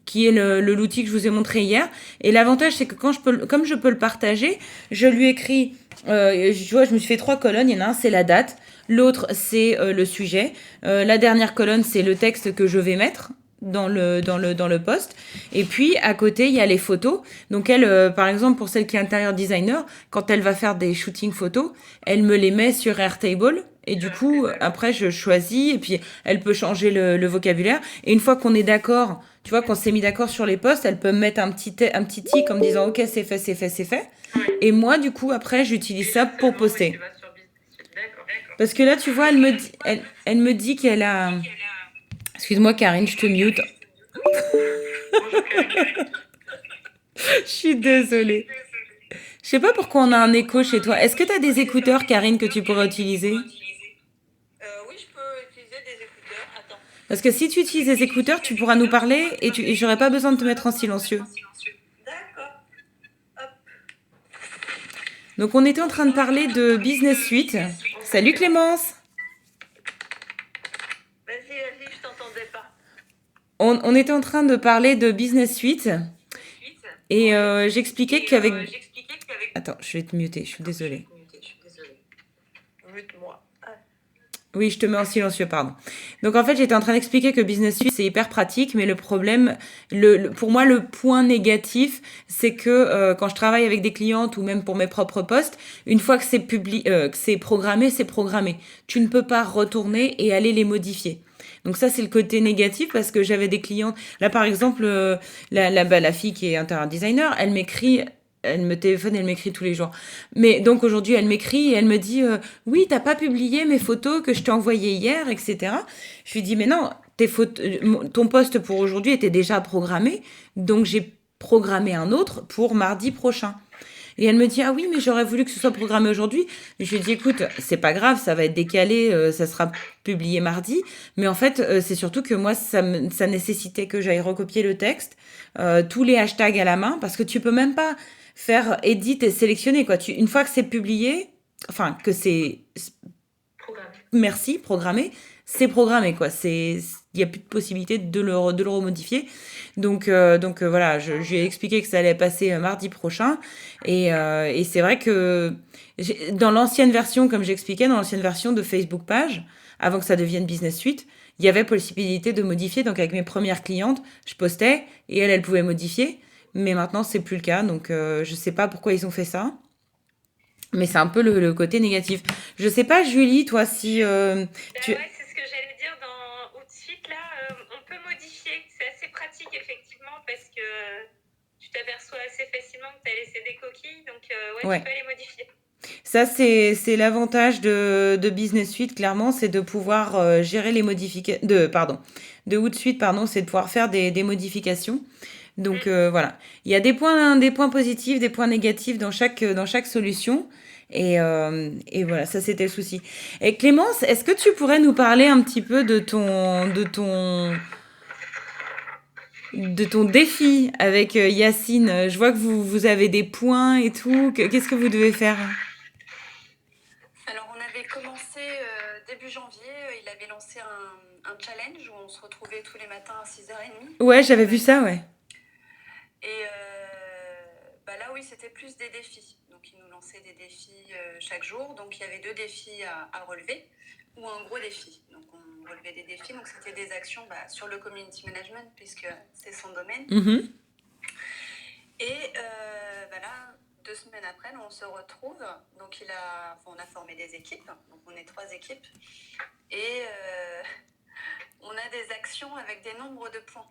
qui est l'outil que je vous ai montré hier. Et l'avantage, c'est que comme je peux le partager, je lui écris, je me suis fait 3 colonnes. Il y en a un, c'est la date. L'autre, c'est le sujet. La dernière colonne, c'est le texte que je vais mettre dans le post. Et puis, à côté, il y a les photos. Donc, elle, par exemple, pour celle qui est intérieur designer, quand elle va faire des shootings photos, elle me les met sur Airtable. Et du coup, après, je choisis. Et puis, elle peut changer le vocabulaire. Et une fois qu'on est d'accord, tu vois, qu'on s'est mis d'accord sur les posts, elle peut me mettre un petit tic en me disant, OK, c'est fait, c'est fait, c'est fait. Oui. Et moi, du coup, après, j'utilise ça pour poster. Tu vas sur Business Suite. D'accord. Parce que là, tu vois, elle me dit qu'elle a... Excuse-moi, Karine, je te mute. Bonjour Karine. Je suis désolée. Je sais pas pourquoi on a un écho chez toi. Est-ce que tu as des écouteurs, Karine, que tu pourrais utiliser? Oui, je peux utiliser des écouteurs. Attends. Parce que si tu utilises des écouteurs, tu pourras nous parler et j'aurai pas besoin de te mettre en silencieux. D'accord. Hop. Donc, on était en train de parler de Business Suite. Salut Clémence. Vas-y, je t'entendais pas. On était en train de parler de Business Suite et j'expliquais qu'avec... Attends, je vais te muter, je suis désolée. Mute-moi. Ah. Oui, je te mets en silencieux, pardon. Donc en fait, j'étais en train d'expliquer que Business Suite, c'est hyper pratique, mais le problème, pour moi, le point négatif, c'est que quand je travaille avec des clientes ou même pour mes propres posts, une fois que c'est programmé, c'est programmé. Tu ne peux pas retourner et aller les modifier. Donc ça, c'est le côté négatif parce que j'avais des clientes... Là, par exemple, la fille qui est intérieur designer, elle m'écrit... Elle me téléphone, elle m'écrit tous les jours. Mais donc aujourd'hui, elle m'écrit et elle me dit oui, t'as pas publié mes photos que je t'ai envoyées hier, etc. Je lui dis mais non, ton poste pour aujourd'hui était déjà programmé, donc j'ai programmé un autre pour mardi prochain. Et elle me dit, ah oui, mais j'aurais voulu que ce soit programmé aujourd'hui. Je lui dis, écoute, c'est pas grave, ça va être décalé, ça sera publié mardi. Mais en fait, c'est surtout que moi, ça nécessitait que j'aille recopier le texte, tous les hashtags à la main, parce que tu peux même pas faire edit et sélectionner, quoi. Une fois que c'est publié, enfin, que c'est programmé, c'est programmé, quoi. Il n'y a plus de possibilité de le remodifier. Donc voilà, je lui ai expliqué que ça allait passer mardi prochain. Et c'est vrai que dans l'ancienne version, comme j'expliquais, dans l'ancienne version de Facebook Page, avant que ça devienne Business Suite, il y avait possibilité de modifier. Donc avec mes premières clientes, je postais et elle pouvait modifier. Mais maintenant, c'est plus le cas. Donc je sais pas pourquoi ils ont fait ça. Mais c'est un peu le côté négatif. Je sais pas, Julie, toi, si tu... Ouais, c'est ce que j'allais dire dans Outsuite, là, on peut modifier. C'est assez pratique, effectivement, parce que tu t'aperçois assez facilement que tu as laissé des coquilles, donc ouais, Ouais. tu peux les modifier. Ça, c'est l'avantage de Business Suite, clairement, c'est de pouvoir gérer les modifications... De Outsuite, pardon, c'est de pouvoir faire des modifications. Donc voilà, il y a des points positifs, des points négatifs dans chaque solution. Et voilà, ça c'était le souci. Et Clémence, est-ce que tu pourrais nous parler un petit peu de ton défi avec Yacine? Je vois que vous avez des points et tout. Qu'est-ce que vous devez faire? Alors, on avait commencé début janvier, il avait lancé un challenge où on se retrouvait tous les matins à 6h30. Ouais, j'avais vu ça, ouais. Et là, oui, c'était plus des défis. Donc, il nous lançait des défis chaque jour. Donc, il y avait 2 défis à relever ou un gros défi. Donc, on relevait des défis. Donc, c'était des actions sur le community management puisque c'est son domaine. Mhm. Et là, 2 semaines après, on se retrouve. Donc, on a formé des équipes. Donc, on est 3 équipes. Et on a des actions avec des nombres de points.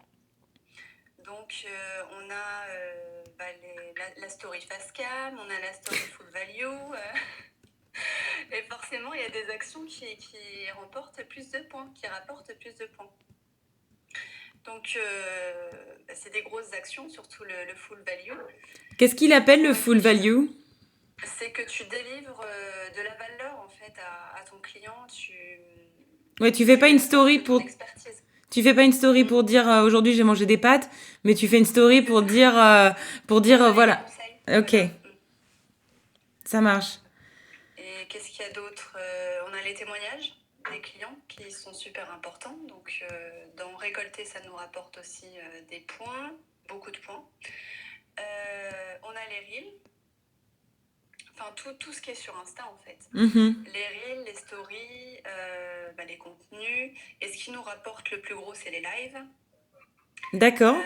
Donc, on a la story fast cam, on a la story full value. Et forcément, il y a des actions qui remportent plus de points, qui rapportent plus de points. Donc, c'est des grosses actions, surtout le full value. Qu'est-ce qu'il appelle le full value? C'est que tu délivres de la valeur, en fait, à ton client. Ouais, tu fais pas une story pour... expertise. Tu fais pas une story pour dire aujourd'hui j'ai mangé des pâtes, mais tu fais une story pour dire voilà. Ok, ça marche. Et qu'est-ce qu'il y a d'autre? On a les témoignages des clients qui sont super importants. Donc, dans récolter, ça nous rapporte aussi des points, beaucoup de points. On a les reels. Enfin, tout ce qui est sur Insta, en fait. Mhm. Les reels, les stories, les contenus. Et ce qui nous rapporte le plus gros, c'est les lives. D'accord.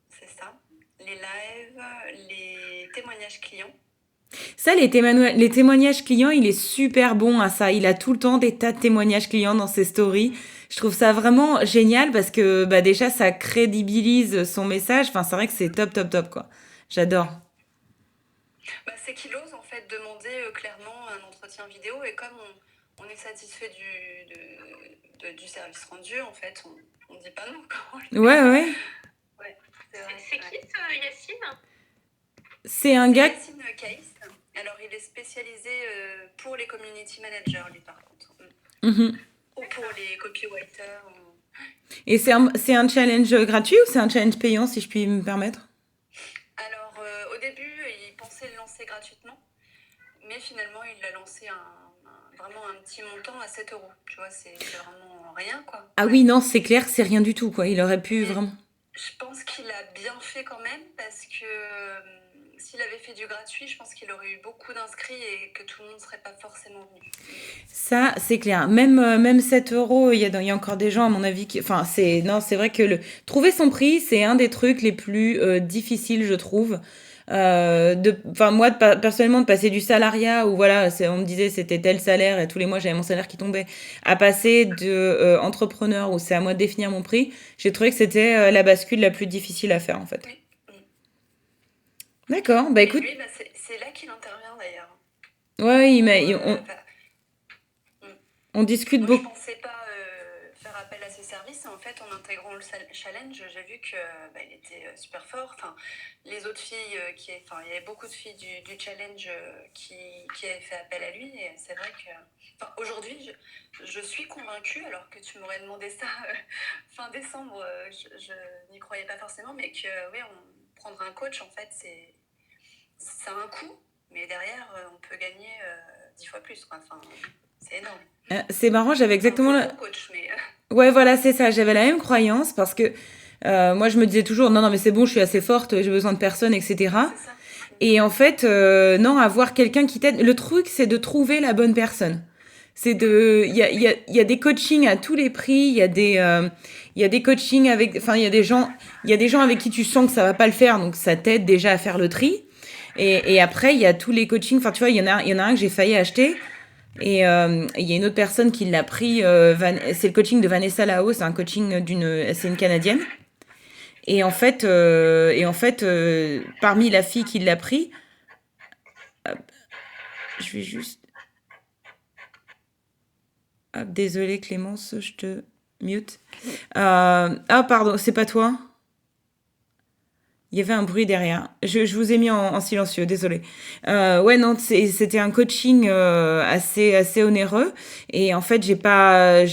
C'est ça. Les lives, les témoignages clients. Ça, les témoignages clients, il est super bon à ça. Il a tout le temps des tas de témoignages clients dans ses stories. Je trouve ça vraiment génial parce que déjà, ça crédibilise son message. Enfin, c'est vrai que c'est top, top, top, quoi. J'adore. C'est qu'il ose en fait demander clairement un entretien vidéo et comme on est satisfait du service rendu, en fait, on dit pas non. Ouais. C'est qui ce Yacine? C'est un gars... Yacine Case. Alors, il est spécialisé pour les community managers, lui, par contre. Mhm. Ou pour les copywriters. Et c'est un challenge gratuit ou c'est un challenge payant, si je puis me permettre? Alors, au début, il pensait le lancer gratuitement, mais finalement, il l'a lancé vraiment un petit montant à 7 €. Tu vois, c'est vraiment rien, quoi. Ah oui, non, c'est clair, c'est rien du tout, quoi. Il aurait pu vraiment... Je pense qu'il a bien fait quand même, parce que s'il avait fait du gratuit, je pense qu'il aurait eu beaucoup d'inscrits et que tout le monde ne serait pas forcément venu. Ça, c'est clair. Même 7 €, il y a encore des gens, à mon avis, qui... Enfin, c'est vrai que trouver son prix, c'est un des trucs les plus difficiles, je trouve. Moi, personnellement, de passer du salariat où voilà, on me disait c'était tel salaire et tous les mois j'avais mon salaire qui tombait, à passer de entrepreneur où c'est à moi de définir mon prix, j'ai trouvé que c'était la bascule la plus difficile à faire en fait. Oui. D'accord, Et écoute. lui, c'est là qu'il intervient d'ailleurs. Ouais, on discute Moi, je beaucoup. pensais pas faire appel à ses service. Et en fait, en intégrant le challenge, j'ai vu que il était super fort. Enfin, les autres filles, il y avait beaucoup de filles du challenge qui avaient fait appel à lui. Et c'est vrai que aujourd'hui, je suis convaincue, alors que tu m'aurais demandé ça fin décembre, je n'y croyais pas forcément, mais que oui, prendre un coach, en fait, ça a un coût, mais derrière, on peut gagner 10 fois plus, quoi. Enfin, c'est énorme. C'est marrant, j'avais exactement Enfin, la... faut le bon coach, mais Ouais, voilà, c'est ça. J'avais la même croyance parce que moi, je me disais toujours, non, non, mais c'est bon, je suis assez forte, j'ai besoin de personne, etc. c'est ça. Et en fait, non, avoir quelqu'un qui t'aide. Le truc, c'est de trouver la bonne personne. Il y a des coachings à tous les prix. Il y a des coachings avec, enfin, il y a des gens avec qui tu sens que ça va pas le faire, donc ça t'aide déjà à faire le tri. Et après, il y a tous les coachings. Enfin, tu vois, il y en a un que j'ai failli acheter. Et il y a une autre personne qui l'a pris. C'est le coaching de Vanessa Lao. C'est un coaching c'est une Canadienne. Parmi la fille qui l'a pris, hop, je vais juste. Hop, désolée Clémence, je te mute. Ah, pardon, c'est pas toi? Il y avait un bruit derrière. Je vous ai mis en silencieux, désolé. Ouais, non, c'était un coaching assez onéreux. Et en fait, j'ai pas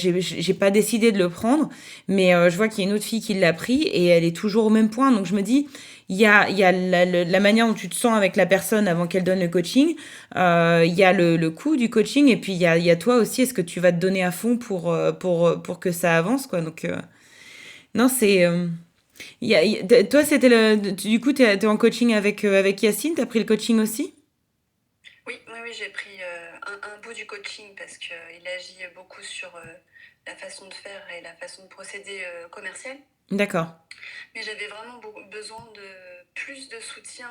décidé de le prendre. Mais je vois qu'il y a une autre fille qui l'a pris et elle est toujours au même point. Donc je me dis, il y a la manière dont tu te sens avec la personne avant qu'elle donne le coaching. Il y a le coût du coaching. Et puis il y a toi aussi. Est-ce que tu vas te donner à fond pour que ça avance, quoi. Donc, non, c'est... toi, du coup, t'es en coaching avec Yacine, t'as pris le coaching aussi? Oui, j'ai pris un bout du coaching parce qu'il agit beaucoup sur la façon de faire et la façon de procéder commercial. D'accord. Mais j'avais vraiment besoin de plus de soutien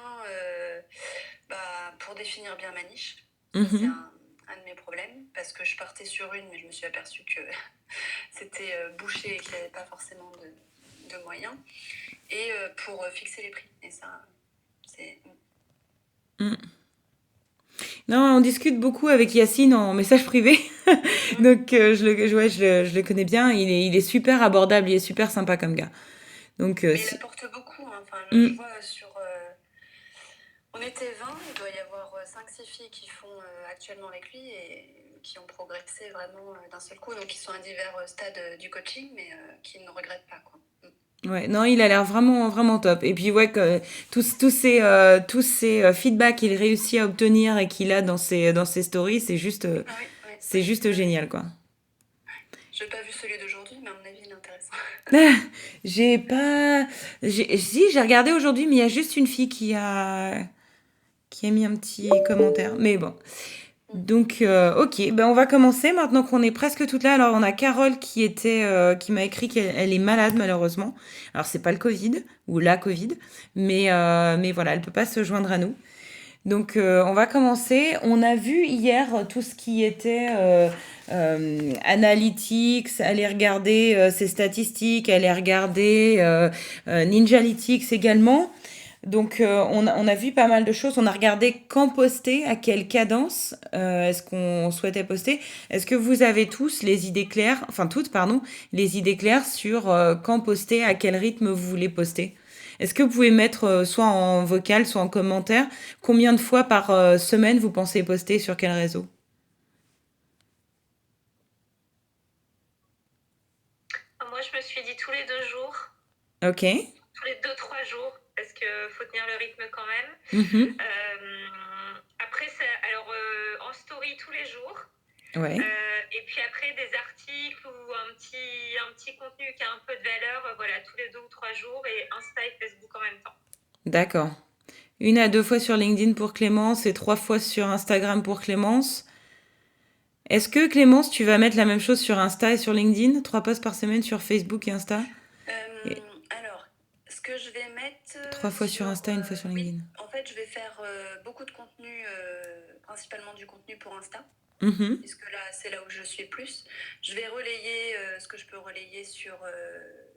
pour définir bien ma niche. Ça, c'est un de mes problèmes parce que je partais sur une, mais je me suis aperçue que c'était bouché et qu'il n'y avait pas forcément de moyens. Et pour fixer les prix. Et ça, c'est... Non, on discute beaucoup avec Yacine en message privé. Donc, je le connais bien. Il est super abordable, il est super sympa comme gars. Donc, Mais il apporte beaucoup. Hein. Enfin, je vois sur... on était 20, il doit y avoir 5-6 filles qui font actuellement avec lui et qui ont progressé vraiment d'un seul coup. Donc, ils sont à divers stades du coaching, mais qui ne regrettent pas, quoi. ouais, non, il a l'air vraiment, vraiment top. Et puis, ouais, que tous ces feedbacks qu'il réussit à obtenir et qu'il a dans ses stories, c'est juste génial, quoi. Je n'ai pas vu celui d'aujourd'hui, mais à mon avis, il est intéressant. Si, j'ai regardé aujourd'hui, mais il y a juste une fille qui a mis un petit commentaire. Mais bon. Donc, ok, ben on va commencer maintenant qu'on est presque toutes là. Alors, on a Carole qui m'a écrit qu'elle est malade malheureusement. Alors, c'est pas le Covid ou la Covid, mais voilà, elle peut pas se joindre à nous. Donc, on va commencer. On a vu hier tout ce qui était analytics, aller regarder ses statistiques, aller regarder Ninjalytics également. Donc, on a vu pas mal de choses. On a regardé quand poster, à quelle cadence est-ce qu'on souhaitait poster. Est-ce que vous avez tous les idées claires, enfin toutes, pardon, les idées claires sur quand poster, à quel rythme vous voulez poster? Est-ce que vous pouvez mettre soit en vocal, soit en commentaire, combien de fois par semaine vous pensez poster sur quel réseau? Moi, je me suis dit tous les 2 jours, Ok. tous les 2-3 jours, parce qu'il faut tenir le rythme quand même. Mhm. Après, en story tous les jours. Ouais. Et puis après, des articles ou un petit contenu qui a un peu de valeur, voilà, tous les 2 ou 3 jours, et Insta et Facebook en même temps. D'accord. 1 à 2 fois sur LinkedIn pour Clémence et 3 fois sur Instagram pour Clémence. Est-ce que Clémence, tu vas mettre la même chose sur Insta et sur LinkedIn? 3 posts par semaine sur Facebook et Insta? Alors, ce que je vais mettre... 3 fois sur Insta, 1 fois sur LinkedIn. Oui, en fait, je vais faire beaucoup de contenu, principalement du contenu pour Insta. Puisque là, c'est là où je suis plus. Je vais relayer ce que je peux relayer sur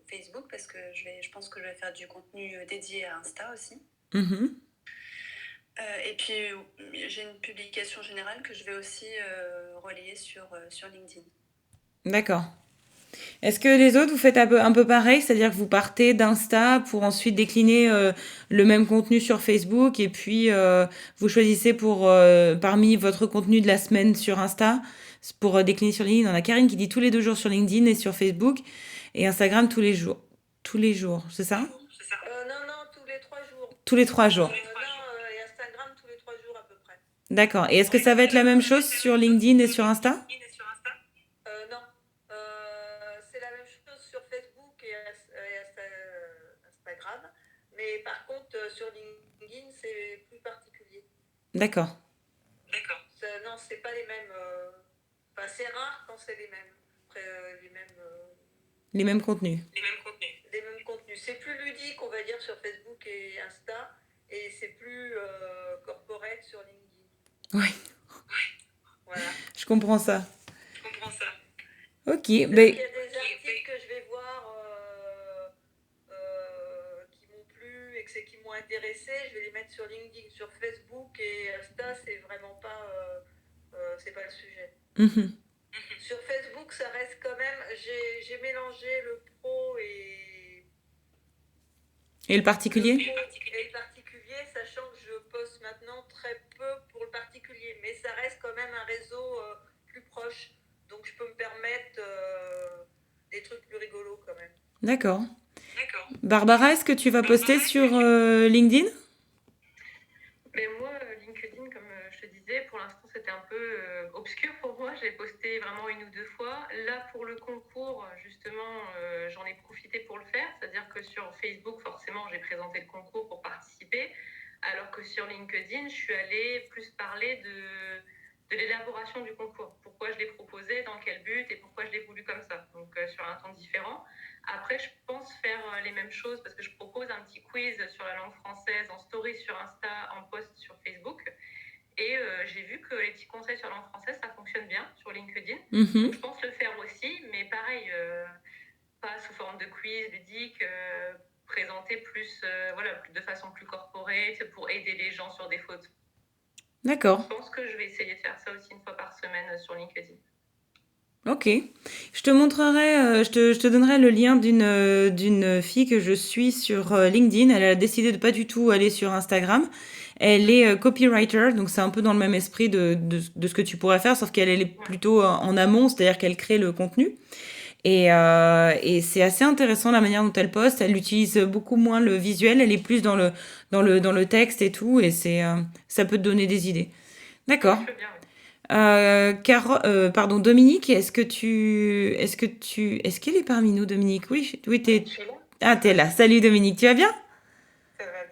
Facebook parce que je pense que je vais faire du contenu dédié à Insta aussi. Et puis, j'ai une publication générale que je vais aussi relayer sur LinkedIn. D'accord. Est-ce que les autres, vous faites un peu pareil, c'est-à-dire que vous partez d'Insta pour ensuite décliner le même contenu sur Facebook et puis vous choisissez parmi votre contenu de la semaine sur Insta pour décliner sur LinkedIn. On a Karine qui dit tous les 2 jours sur LinkedIn et sur Facebook et Instagram tous les jours. Tous les jours, c'est ça? Non, tous les 3 jours. Tous les 3 jours. Et Instagram tous les 3 jours à peu près. D'accord. Et est-ce que ça va être la même chose sur LinkedIn et sur Insta? Non, c'est la même chose sur Facebook et Instagram, mais par contre sur LinkedIn c'est plus particulier. D'accord. Non, c'est pas les mêmes. Enfin, c'est rare quand c'est les mêmes. Les mêmes contenus. Les mêmes contenus. C'est plus ludique, on va dire, sur Facebook et Insta, et c'est plus corporate sur LinkedIn. Oui, Voilà. je comprends ça. Ok, Il y a ben, des articles que je vais voir qui m'ont plu et qui m'ont intéressé, je vais les mettre sur LinkedIn. Sur Facebook et Insta, c'est vraiment pas, c'est pas le sujet. mhm. Sur Facebook, ça reste quand même. J'ai mélangé le pro Et le particulier? et le particulier, sachant que je poste maintenant très peu pour le particulier, mais ça reste quand même un réseau plus proche. Donc je peux me permettre des trucs plus rigolos quand même. D'accord. Barbara, est-ce que tu vas poster sur LinkedIn? Mais moi, LinkedIn, comme je te disais, pour l'instant, c'était un peu obscur pour moi. J'ai posté vraiment 1 ou 2 fois. Là, pour le concours, justement, j'en ai profité pour le faire. C'est-à-dire que sur Facebook, forcément, j'ai présenté le concours pour participer. Alors que sur LinkedIn, je suis allée plus parler de l'élaboration du concours. Pourquoi je l'ai proposé, dans quel but et pourquoi je l'ai voulu comme ça. Donc, sur un temps différent. Après, je pense faire les mêmes choses parce que je propose un petit quiz sur la langue française en story sur Insta, en post sur Facebook. Et j'ai vu que les petits conseils sur la langue française, ça fonctionne bien sur LinkedIn. Mhm. Donc, je pense le faire aussi, mais pareil, pas sous forme de quiz ludique, présenter plus, de façon plus corporate pour aider les gens sur des fautes. D'accord. Je pense que je vais essayer de faire ça aussi 1 fois par semaine sur LinkedIn. Ok. Je te montrerai, je te donnerai le lien d'une fille que je suis sur LinkedIn. Elle a décidé de pas du tout aller sur Instagram. Elle est copywriter, donc c'est un peu dans le même esprit de ce que tu pourrais faire, sauf qu'elle est plutôt en amont, c'est-à-dire qu'elle crée le contenu. Et c'est assez intéressant la manière dont elle poste. Elle utilise beaucoup moins le visuel, elle est plus dans le texte et tout, et ça peut te donner des idées. D'accord. Je veux bien, oui. Pardon, Dominique, est-ce qu'elle est parmi nous, Dominique? Oui, Je suis là. Ah, t'es là. Salut Dominique, tu vas bien? Ça va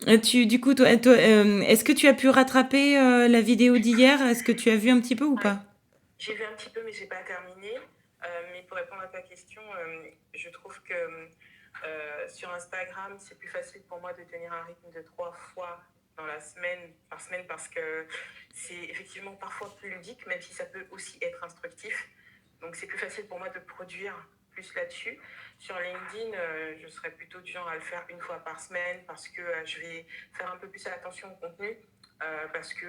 bien. Du coup, toi, est-ce que tu as pu rattraper la vidéo d'hier? Est-ce que tu as vu un petit peu ou pas? J'ai vu un petit peu, mais j'ai pas terminé. Mais pour répondre à ta question, je trouve que sur Instagram, c'est plus facile pour moi de tenir un rythme de 3 fois par semaine, parce que c'est effectivement parfois plus ludique, même si ça peut aussi être instructif. Donc c'est plus facile pour moi de produire plus là-dessus. Sur LinkedIn, je serais plutôt du genre à le faire 1 fois par semaine parce que je vais faire un peu plus attention au contenu. Parce que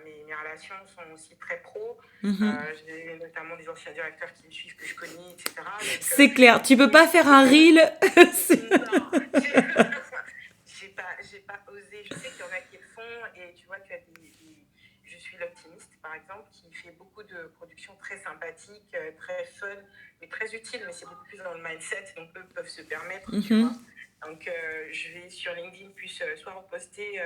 mes relations sont aussi très pro. J'ai notamment des anciens directeurs qui me suivent, que je connais, etc. Donc, C'est clair, tu peux pas faire un reel. non, j'ai pas osé. Je sais qu'il y en a qui le font, et tu vois, je suis l'optimiste, par exemple, qui fait beaucoup de productions très sympathiques, très fun, mais très utiles, mais c'est beaucoup plus dans le mindset, donc eux peuvent se permettre, tu vois. Donc, je vais sur LinkedIn plus soit reposter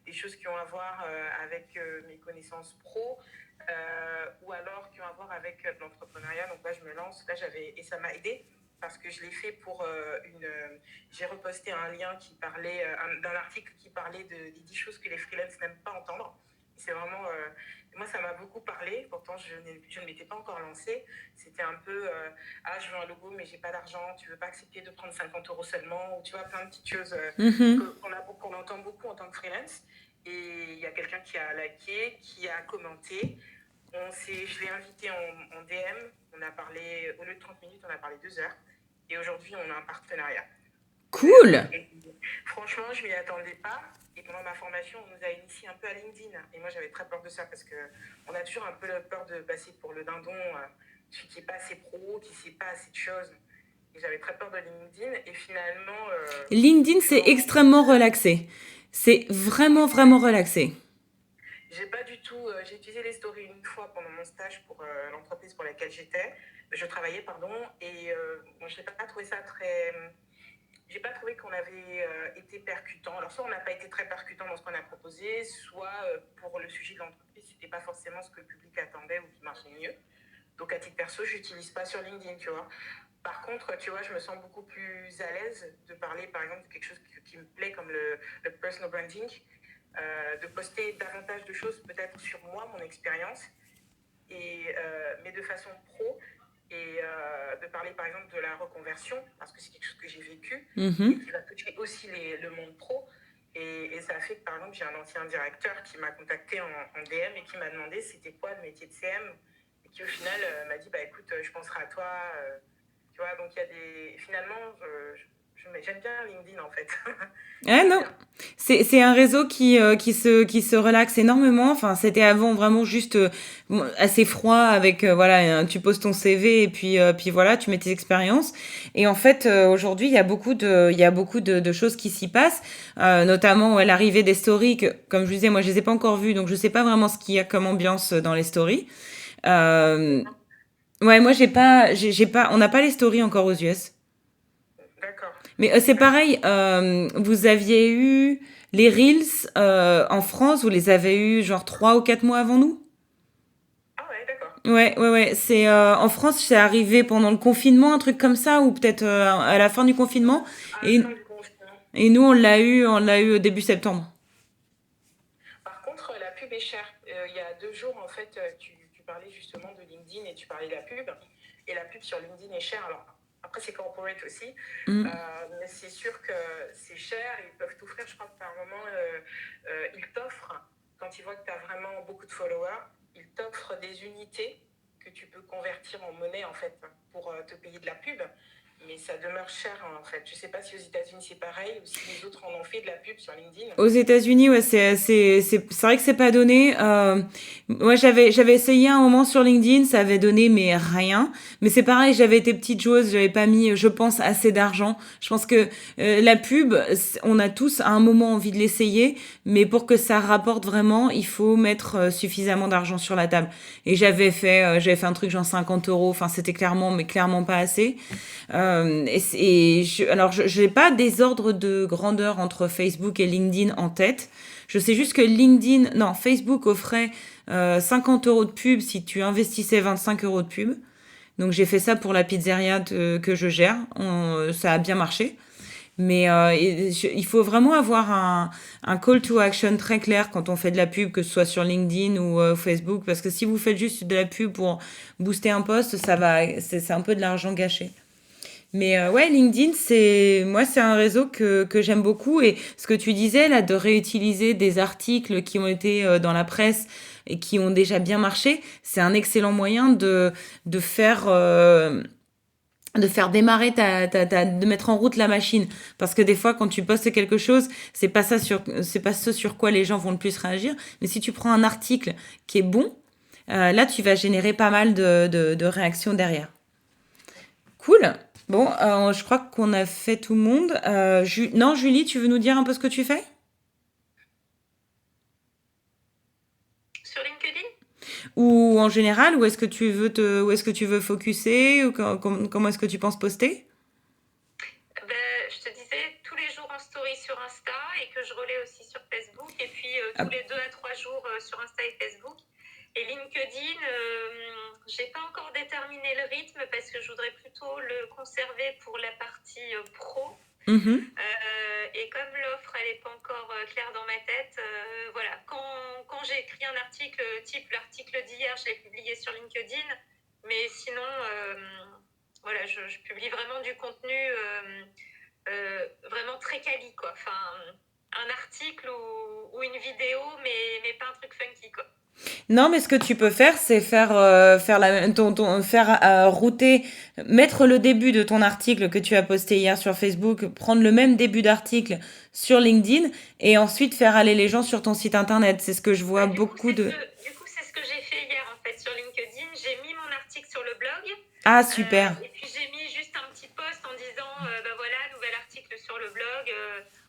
des choses qui ont à voir avec mes connaissances pro, ou alors qui ont à voir avec l'entrepreneuriat. Donc là, je me lance. Là, et ça m'a aidé parce que je l'ai fait pour j'ai reposté un lien qui parlait d'un article qui parlait des 10 choses que les freelances n'aiment pas entendre. C'est vraiment moi, ça m'a beaucoup parlé. Pourtant, je ne m'étais pas encore lancée. C'était un peu je veux un logo, mais j'ai pas d'argent. Tu veux pas accepter de prendre 50 € seulement, ou tu vois, plein de petites choses qu'on entend beaucoup en tant que freelance. Et il y a quelqu'un qui a liké, qui a commenté. Je l'ai invité en DM. On a parlé, au lieu de 30 minutes, on a parlé 2 heures. Et aujourd'hui, on a un partenariat. Cool. Et franchement, je m'y attendais pas. Et pendant ma formation, on nous a initié un peu à LinkedIn. Et moi, j'avais très peur de ça parce qu'on a toujours un peu peur de passer pour le dindon qui n'est pas assez pro, qui ne sait pas assez de choses. Et j'avais très peur de LinkedIn. Et finalement, LinkedIn, du c'est jour au extrêmement relaxé. C'est vraiment, vraiment relaxé. j'ai pas du tout. J'ai utilisé les stories une fois pendant mon stage pour l'entreprise pour laquelle je travaillais, pardon. Et bon, je n'ai pas trouvé ça très. J'ai pas trouvé qu'on avait été percutant. Alors, soit on n'a pas été très percutant dans ce qu'on a proposé, soit pour le sujet de l'entreprise, c'était pas forcément ce que le public attendait ou qui marchait mieux. Donc, à titre perso, je n'utilise pas sur LinkedIn, tu vois. Par contre, tu vois, je me sens beaucoup plus à l'aise de parler, par exemple, de quelque chose qui me plaît, comme le personal branding, de poster davantage de choses peut-être sur moi, mon expérience, mais de façon pro, et de parler, par exemple, de la reconversion, parce que c'est quelque chose que j'ai vécu, et qui va toucher aussi le monde pro. Et ça fait que, par exemple, j'ai un ancien directeur qui m'a contacté en DM et qui m'a demandé c'était quoi le métier de CM, et qui, au final, m'a dit, bah écoute, je penserai à toi. Tu vois, donc il y a des. Finalement, j'aime bien LinkedIn en fait. Ah non, c'est un réseau qui se relaxe énormément. Enfin, c'était avant vraiment juste assez froid avec voilà, tu poses ton CV et puis voilà, tu mets tes expériences. Et en fait, aujourd'hui, il y a beaucoup de choses qui s'y passent, notamment ouais, l'arrivée des stories. Que, comme je vous disais, moi, je les ai pas encore vues, donc je sais pas vraiment ce qu'il y a comme ambiance dans les stories. Euh, ouais, moi, j'ai pas, on n'a pas les stories encore aux US. D'accord. Mais c'est pareil, vous aviez eu les Reels en France, vous les avez eu genre 3 ou 4 mois avant nous? Ah ouais, d'accord. Ouais. C'est en France, c'est arrivé pendant le confinement, un truc comme ça, ou peut-être à la fin du confinement. À la Et, fin du confinement. et nous, on l'a eu au début septembre. Par contre, la pub est chère. Il y a 2 jours, en fait, tu parlais justement de LinkedIn et tu parlais de la pub. Et la pub sur LinkedIn est chère. Alors, après, c'est corporate aussi. Mm. Mais c'est sûr que c'est cher. Ils peuvent t'offrir, je crois que par moment, ils t'offrent, quand ils voient que tu as vraiment beaucoup de followers, ils t'offrent des unités que tu peux convertir en monnaie, en fait, pour te payer de la pub. Mais ça demeure cher, en fait. Je ne sais pas si aux États-Unis c'est pareil ou si les autres en ont fait de la pub sur LinkedIn. Aux États-Unis, ouais, c'est vrai que c'est pas donné. Moi, j'avais essayé un moment sur LinkedIn, ça avait donné mais rien. Mais c'est pareil, j'avais été petite joueuse, j'avais pas mis, je pense, assez d'argent. Je pense que la pub, on a tous à un moment envie de l'essayer, mais pour que ça rapporte vraiment, il faut mettre suffisamment d'argent sur la table. Et j'avais fait un truc genre 50 euros. Enfin, c'était mais clairement pas assez. Alors, je n'ai pas des ordres de grandeur entre Facebook et LinkedIn en tête. Je sais juste que non, Facebook offrait 50 euros de pub si tu investissais 25 euros de pub. Donc j'ai fait ça pour la pizzeria que je gère. Ça a bien marché. Mais il faut vraiment avoir un call to action très clair quand on fait de la pub, que ce soit sur LinkedIn ou Facebook. Parce que si vous faites juste de la pub pour booster un post, c'est un peu de l'argent gâché. Mais ouais, LinkedIn, c'est un réseau que j'aime beaucoup. Et ce que tu disais là, de réutiliser des articles qui ont été dans la presse et qui ont déjà bien marché, c'est un excellent moyen de faire, de faire démarrer de mettre en route la machine. Parce que des fois, quand tu postes quelque chose, c'est pas ce sur quoi les gens vont le plus réagir. Mais si tu prends un article qui est bon, là, tu vas générer pas mal de réactions derrière. Cool. Bon, je crois qu'on a fait tout le monde. Non, Julie, tu veux nous dire un peu ce que tu fais? Sur LinkedIn? Ou en général, où est-ce que tu veux focuser ou comment est-ce que tu penses poster? Ben, je te disais tous les jours en story sur Insta et que je relais aussi sur Facebook et puis tous les 2 à 3 jours sur Insta et Facebook. Et LinkedIn, j'ai pas encore déterminé le rythme parce que je voudrais plutôt le conserver pour la partie pro. Et comme l'offre elle est pas encore claire dans ma tête, voilà. Quand j'ai écrit un article type l'article d'hier, je l'ai publié sur LinkedIn, mais sinon voilà, je publie vraiment du contenu vraiment très quali quoi. Enfin un article ou une vidéo, mais pas un truc funky quoi. Non, mais ce que tu peux faire, c'est router, mettre le début de ton article que tu as posté hier sur Facebook, prendre le même début d'article sur LinkedIn et ensuite faire aller les gens sur ton site internet. C'est ce que je vois beaucoup de. Du coup, c'est ce que j'ai fait hier en fait sur LinkedIn. J'ai mis mon article sur le blog Ah, super. Et puis j'ai mis juste un petit post en disant, bah voilà, nouvel article sur le blog,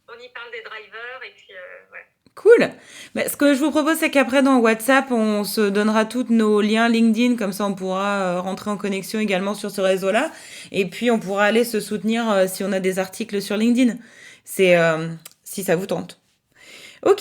on y parle des drivers, et puis ouais. Cool. Mais ce que je vous propose, c'est qu'après, dans WhatsApp, on se donnera tous nos liens LinkedIn, comme ça on pourra rentrer en connexion également sur ce réseau-là. Et puis, on pourra aller se soutenir si on a des articles sur LinkedIn. C'est si ça vous tente. Ok.